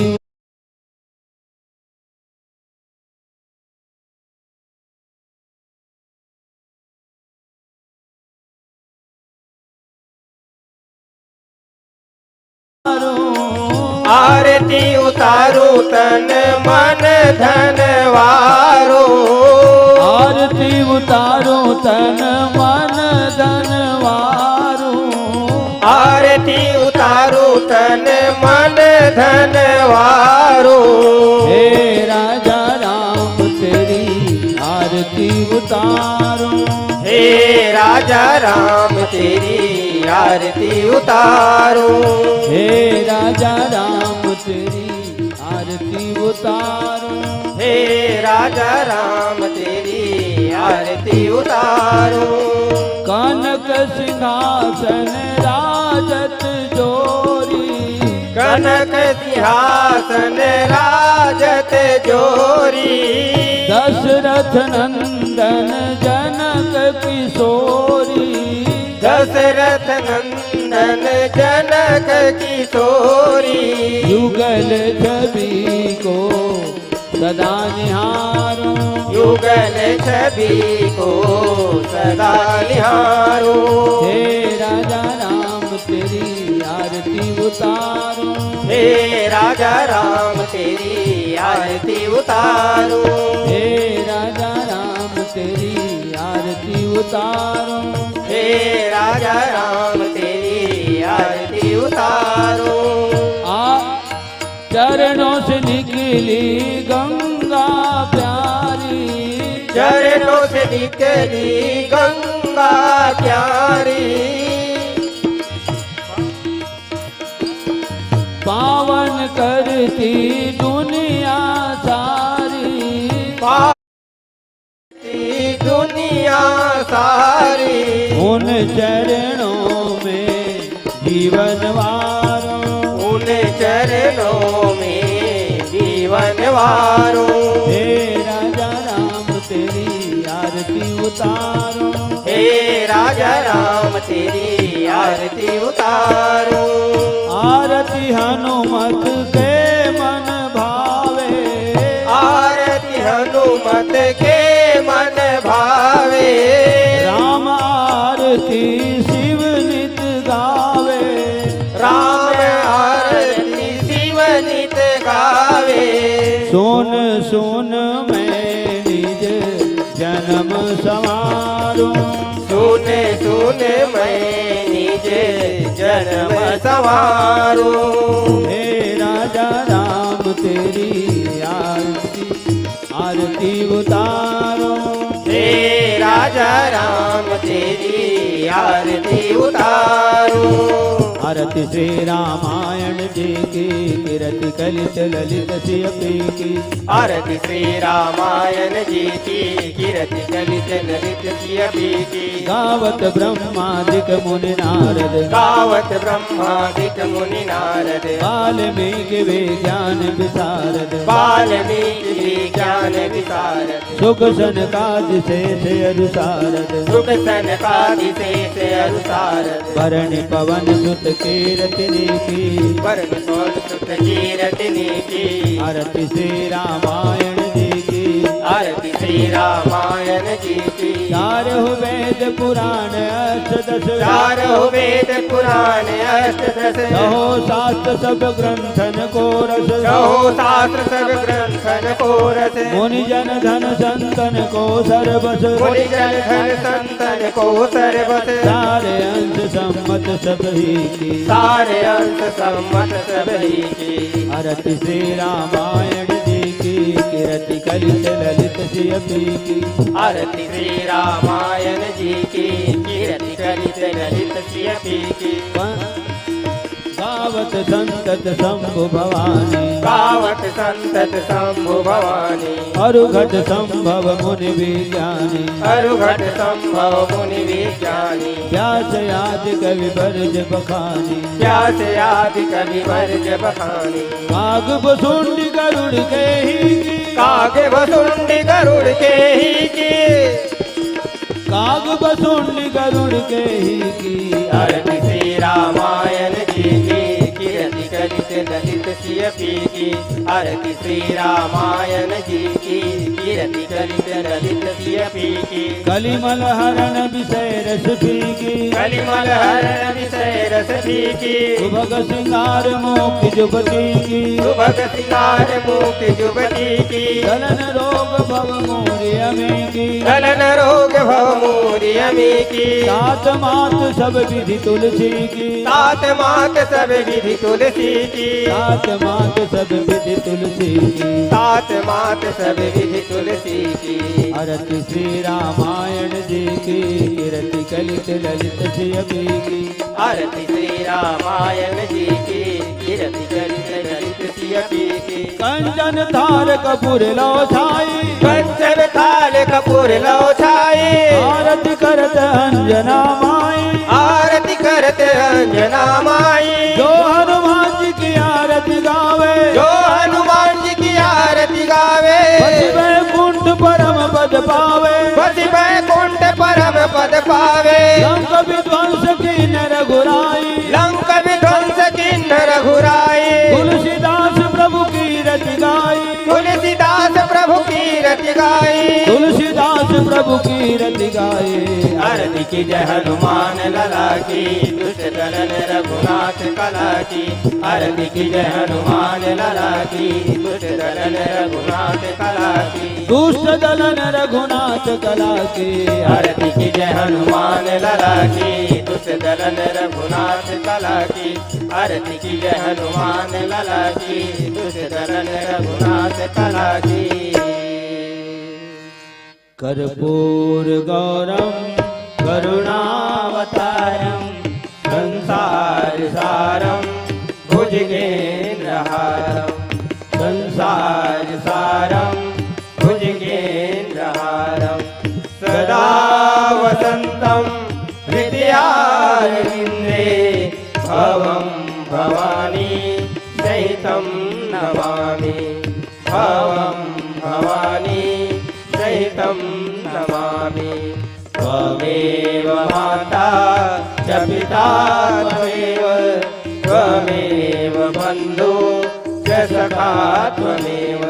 Speaker 2: आरती उतारो तन मन धन वारो,
Speaker 1: आरती उतारो तन मन धन वारो,
Speaker 2: आरती उतारो तन मन धन वारो,
Speaker 1: हे राजा राम तेरी आरती उतारो,
Speaker 2: हे राजा राम तेरी आरती उतारो,
Speaker 1: हे राजा राम तेरी आरती उतारो,
Speaker 2: हे राजा राम तेरी आरती उतारो,
Speaker 1: कनक सिंहासन राजत जोरी,
Speaker 2: कनक सिंहासन राजत जोरी,
Speaker 1: दशरथ नंदन जनक किशोरी,
Speaker 2: दशरथ नंदन जनक किशोरी,
Speaker 1: युगल छवि को सदा निहारो,
Speaker 2: युगल छवि को सदा निहारो,
Speaker 1: हे राजा राम तेरी आरती उतारो,
Speaker 2: हे राजा राम तेरी आरती उतारो,
Speaker 1: हे राजा राम तेरी आरती उतारो,
Speaker 2: हे राजा राम तेरी आरती उतारो,
Speaker 1: चरणों से निकली गंगा प्यारी,
Speaker 2: चरणों से निकली गंगा प्यारी,
Speaker 1: पावन करती दुनिया सारी,
Speaker 2: पावती दुनिया सारी,
Speaker 1: उन चरणों में जीवन वारो,
Speaker 2: उन चरणों में जीवन वारो,
Speaker 1: हे राजा राम तेरी आरती उतारो,
Speaker 2: हे राजा राम तेरी आरती उतारो,
Speaker 1: आरती हनुमत के मन भावे,
Speaker 2: आरती हनुमत के मन भावे,
Speaker 1: राम आरती शिव नित गावे,
Speaker 2: राम आरती शिव नित गावे,
Speaker 1: सुन सुन मैं निज जन्म संवारो,
Speaker 2: सुन सुन मैं निज जन्म संवारो,
Speaker 1: हे राजा राम तेरी आरती उतारो,
Speaker 2: हे राजा राम तेरी आरती उतारो,
Speaker 1: आरती श्री रामायण जी की कीरति कलित ललित सियपी की,
Speaker 2: आरती श्री रामायण जी की कीरति कलित ललित सियपी की,
Speaker 1: गावत ब्रह्मादिक मुनि नारद,
Speaker 2: गावत ब्रह्मादिक मुनि नारद,
Speaker 1: वाल्मीकि विज्ञान विशारद,
Speaker 2: वाल्मीकि विज्ञान विशारद,
Speaker 1: सुख सनकादि शेष अनुसारद,
Speaker 2: सुख सनकादि शेष अनुसारद,
Speaker 1: भरणि पवन सुत कीरतिनी की,
Speaker 2: वरण पवन सुत कीरतिनी की,
Speaker 1: आरती श्री रामायण जी की,
Speaker 2: आरती श्री रामायण जी की,
Speaker 1: चारों वेद पुराण अष्टदश,
Speaker 2: चारों वेद पुराण अष्टदश,
Speaker 1: सहो शास्त्र सब ग्रंथन को रस,
Speaker 2: सहो शास्त्र सब ग्रंथन को रस,
Speaker 1: मुनि जन धन संतन को सर्वस,
Speaker 2: मुनि जन धन संतन को सर्वस,
Speaker 1: सारे अंश सम्मत सब ही की,
Speaker 2: सारे अंश सम्मत सब ही की,
Speaker 1: आरती श्री रामायण जी की कीरति कलित ललित सिय की
Speaker 2: आरती श्री रामायण जी की कीरति कलित ललित सिय की
Speaker 1: गावत संतत शंभु भवानी
Speaker 2: गावत संतत शंभु भवानी
Speaker 1: अरुघट संभव मुनि विज्ञानी
Speaker 2: अरुघट संभव मुनि विज्ञानी
Speaker 1: व्यास आदि कवि बरज बखानी
Speaker 2: व्यास आदि कवि बरज बखानी
Speaker 1: काग बसुंडी गरुड़ के ही
Speaker 2: काग बसुंडी गरुड़ के ही की
Speaker 1: काग बसुंडी गरुड़ के ही की
Speaker 2: आरती श्री रामायण जी की कीरति कलित ललित सिय की आरती श्री रामायण जी की कीरति कलित ललित सिय की
Speaker 1: कलिमल हरण विषय रस फीकी
Speaker 2: कलिमल हरण विषय रस की
Speaker 1: सुभग सिंगार मुख जुबती की
Speaker 2: सुभग सिंगार मुख जुबती की
Speaker 1: दलन रोग भव मोरियमी की
Speaker 2: दलन रोग भव मोरियमी की
Speaker 1: सात मात सब विधि तुलसी की
Speaker 2: सात मात सब विधि तुलसी की
Speaker 1: सात मात सब विधि तुलसी की
Speaker 2: सात मात सब विधि तुलसी की
Speaker 1: आरती श्री रामायण जी की कीरति कलित ललित सिय की
Speaker 2: आरती श्री रामायण जी की कीरति कलित ललित सिय की
Speaker 1: कंचन थार कपूर लो छाई
Speaker 2: कंचन थाल कपूर लो छाई
Speaker 1: आरती करत अंजना माई
Speaker 2: आरती करत अंजना माई
Speaker 1: जो हनुमान जी की आरती गावे
Speaker 2: जो हनुमान जी की आरती गावे
Speaker 1: पति वैकुंठ परम पद पावे
Speaker 2: पति वैकुंठ परम पद पावे
Speaker 1: लंक विध्वंस की रघुराई
Speaker 2: लंक विध्वंस किन्न रघुराई
Speaker 1: तुलसीदास प्रभु की रति गाई
Speaker 2: तुलसीदास प्रभु की रति गाई
Speaker 1: तुलसीदास प्रभु की रति गाई
Speaker 2: आरती की जय हनुमान लला की दुष्ट दलन रघुनाथ कला की आरती की जय हनुमान लला की दुष्ट दलन रघुनाथ कला की
Speaker 1: दुष्ट दलन रघुनाथ कला की
Speaker 2: आरती की जय हनुमान लला की दुष्ट दलन रघुनाथ कला की आरती की जय हनुमान लला की दुष्ट दलन रघुनाथ कला की
Speaker 1: कर्पूर गौरम
Speaker 2: करुणावतारम संसार सारम भुजगेन्द्रहारम संसार सारम भुजगेन्द्रहारम सदा वसंतम हृदयारविंदे भवं भवानी सहितं नमामि भवं भवानी सहितं नमामि त्वमेव माता च पिता त्वमेव बन्धु च सखा त्वमेव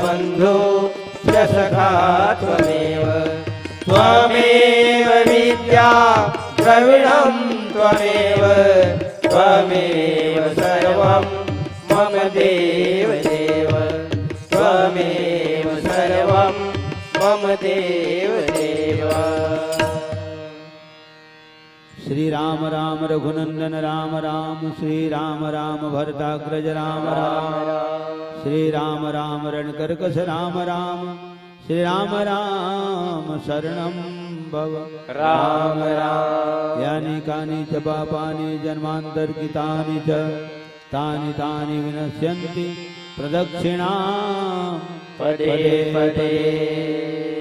Speaker 2: बन्धु च सखा त्वमेव विद्या द्रविणं त्वमेव सर्वं मम देव देव त्वमेव सर्वं मम देव देव।
Speaker 1: श्री राम राम रघुनंदन राम राम श्री राम राम भरताग्रज राम राम श्री राम राम रणकर्कश राम राम श्री राम राम शरणं भव
Speaker 2: राम राम
Speaker 1: यानि कानि च पापानि जन्मान्तर्कितानि च तानि तानि विनश्यन्ति प्रदक्षिणा
Speaker 2: पदे पदे।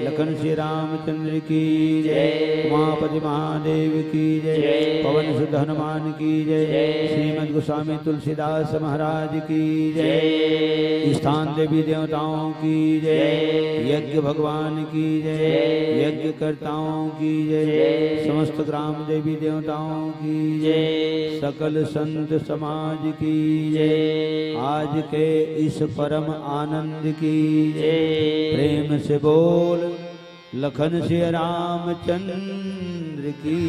Speaker 1: लखन श्री रामचंद्र की
Speaker 2: जय।
Speaker 1: उमापति महादेव की जय। पवन सुत हनुमान की जय। श्रीमद गोस्वामी तुलसीदास महाराज की जय। स्थान देवी देवताओं की जय। यज्ञ भगवान की जय। यज्ञ कर्ताओं की जय। समस्त ग्राम देवी देवताओं की जय। सकल संत समाज की जय। आज के इस परम आनंद की जय। प्रेम से बोल लखन श्री रामचंद्र की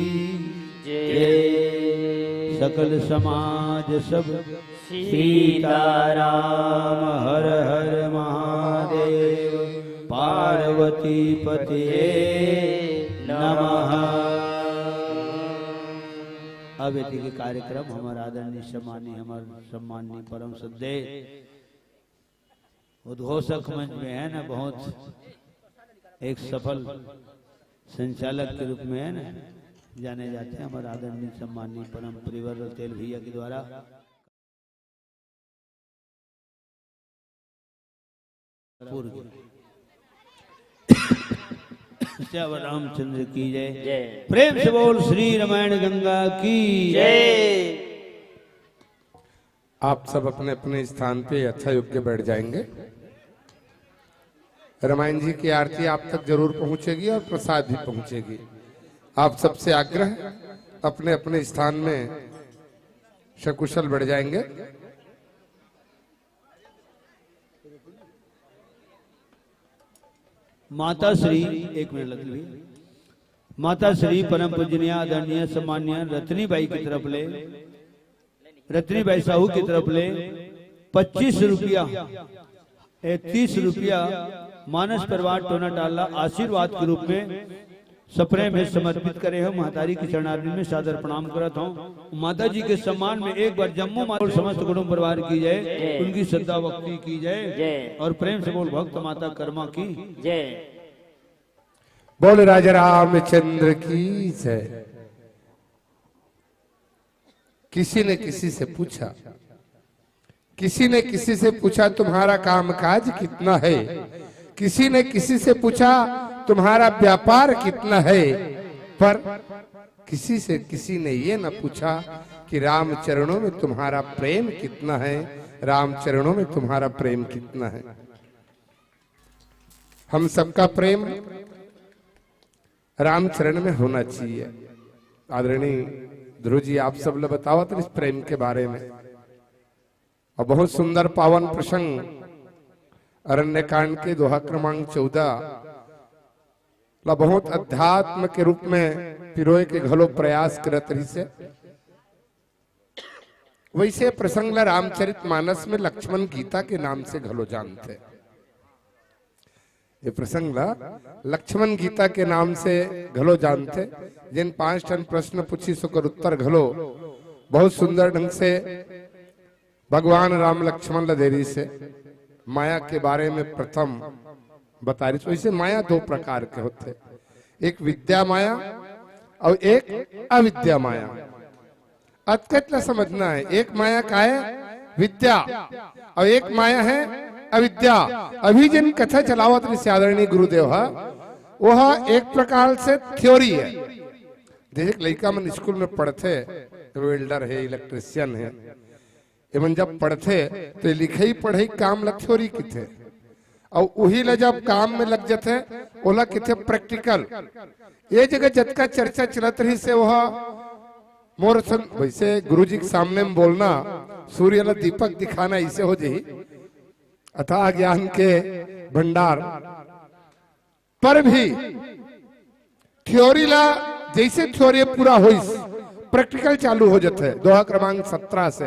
Speaker 1: जय। सकल समाज सब सीताराम हर हर महादेव पार्वती पतिये नमः। अब ये कार्यक्रम हमारा आदरणीय सम्मानीय हमारे सम्माननीय परम श्रद्धेय उद्घोषक मंच में है ना, बहुत एक सफल संचालक के रूप में है ना जाने जाते हैं हमारे आदरणीय सम्माननीय परम परिवर तेल भैया के द्वारा। श्याम रामचंद्र की जय। प्रेम से बोल श्री रामायण गंगा की
Speaker 2: जय।
Speaker 4: आप सब अपने अपने स्थान पे यथा योग्य बैठ जाएंगे। रामायण जी की आरती आप तक जरूर पहुंचेगी और प्रसाद भी पहुंचेगी। आप सबसे आग्रह अपने अपने स्थान में सकुशल बैठ जाएंगे।
Speaker 1: माता श्री, एक मिनट लग ली, माता श्री परम पूजनीय आदरणीय सम्मान्य रत्नी बाई की तरफ ले, रत्नी बाई साहू की तरफ ले 25 रुपया 30 रुपया मानस परिवार टोना टाला आशीर्वाद के रूप में सपने में समर्पित करे हो। महतारी की चरणारविंद में सादर प्रणाम करता हूँ। माता जी के सम्मान में एक बार जम्मू माता और समस्त कुटुंब परिवार की जय, उनकी श्रद्धा भक्ति की जय, और प्रेम से बोल भक्त माता कर्मा की
Speaker 2: जय।
Speaker 4: बोल राजा रामचंद्र की जय। किसी ने किसी से पूछा, किसी ने किसी से पूछा तुम्हारा कामकाज कितना है, किसी ने किसी से पूछा तुम्हारा व्यापार कितना है, पर किसी से किसी ने ये न पूछा कि राम चरणों में तुम्हारा प्रेम कितना है, राम चरणों में तुम्हारा प्रेम कितना है। हम सबका प्रेम राम चरण में होना चाहिए। आदरणीय ध्रुव जी आप सब लोग बताओ तो इस प्रेम के बारे में। और बहुत सुंदर पावन प्रसंग अरण्य कांड के दोहा क्रमांक 14 बहुत अध्यात्म के रूप में पिरोए के घलो प्रयास करत रही से। वैसे प्रसंग ला रामचरित मानस में लक्ष्मण गीता के नाम से घलो जानते। ये प्रसंग ला लक्ष्मण गीता के नाम से घलो जानते। जिन 5 टन प्रश्न पूछी सोकर उत्तर घलो बहुत सुंदर ढंग से भगवान राम लक्ष्मण ला देरी से माया के बारे में प्रथम बता रही। तो इसे माया 2 प्रकार के होते, एक विद्या माया और एक अविद्या माया। अतकत समझना है, एक माया का है विद्या और एक माया है अविद्या। अभी जिन कथा चलावत आदरणीय गुरुदेव है वह एक प्रकार से थ्योरी है। जैसे लड़का मन स्कूल में पढ़ते, वेल्डर है, इलेक्ट्रिशियन है, एवं जब पढ़ते तो लिखाई पढ़ाई काम ला थ्योरी की थे, और वही ला जब काम में लग जाते ओला किथे प्रैक्टिकल। ये जगह जतका चर्चा चलत रही से वह मोर वैसे गुरुजी के सामने में बोलना, सूर्य ला दीपक दिखाना, इसे हो जाही अथाह ज्ञान के भंडार। पर भी थ्योरी ला जैसे थ्योरी पूरा हो प्रैक्टिकल चालू हो जाते। दोहा क्रमांक 17 से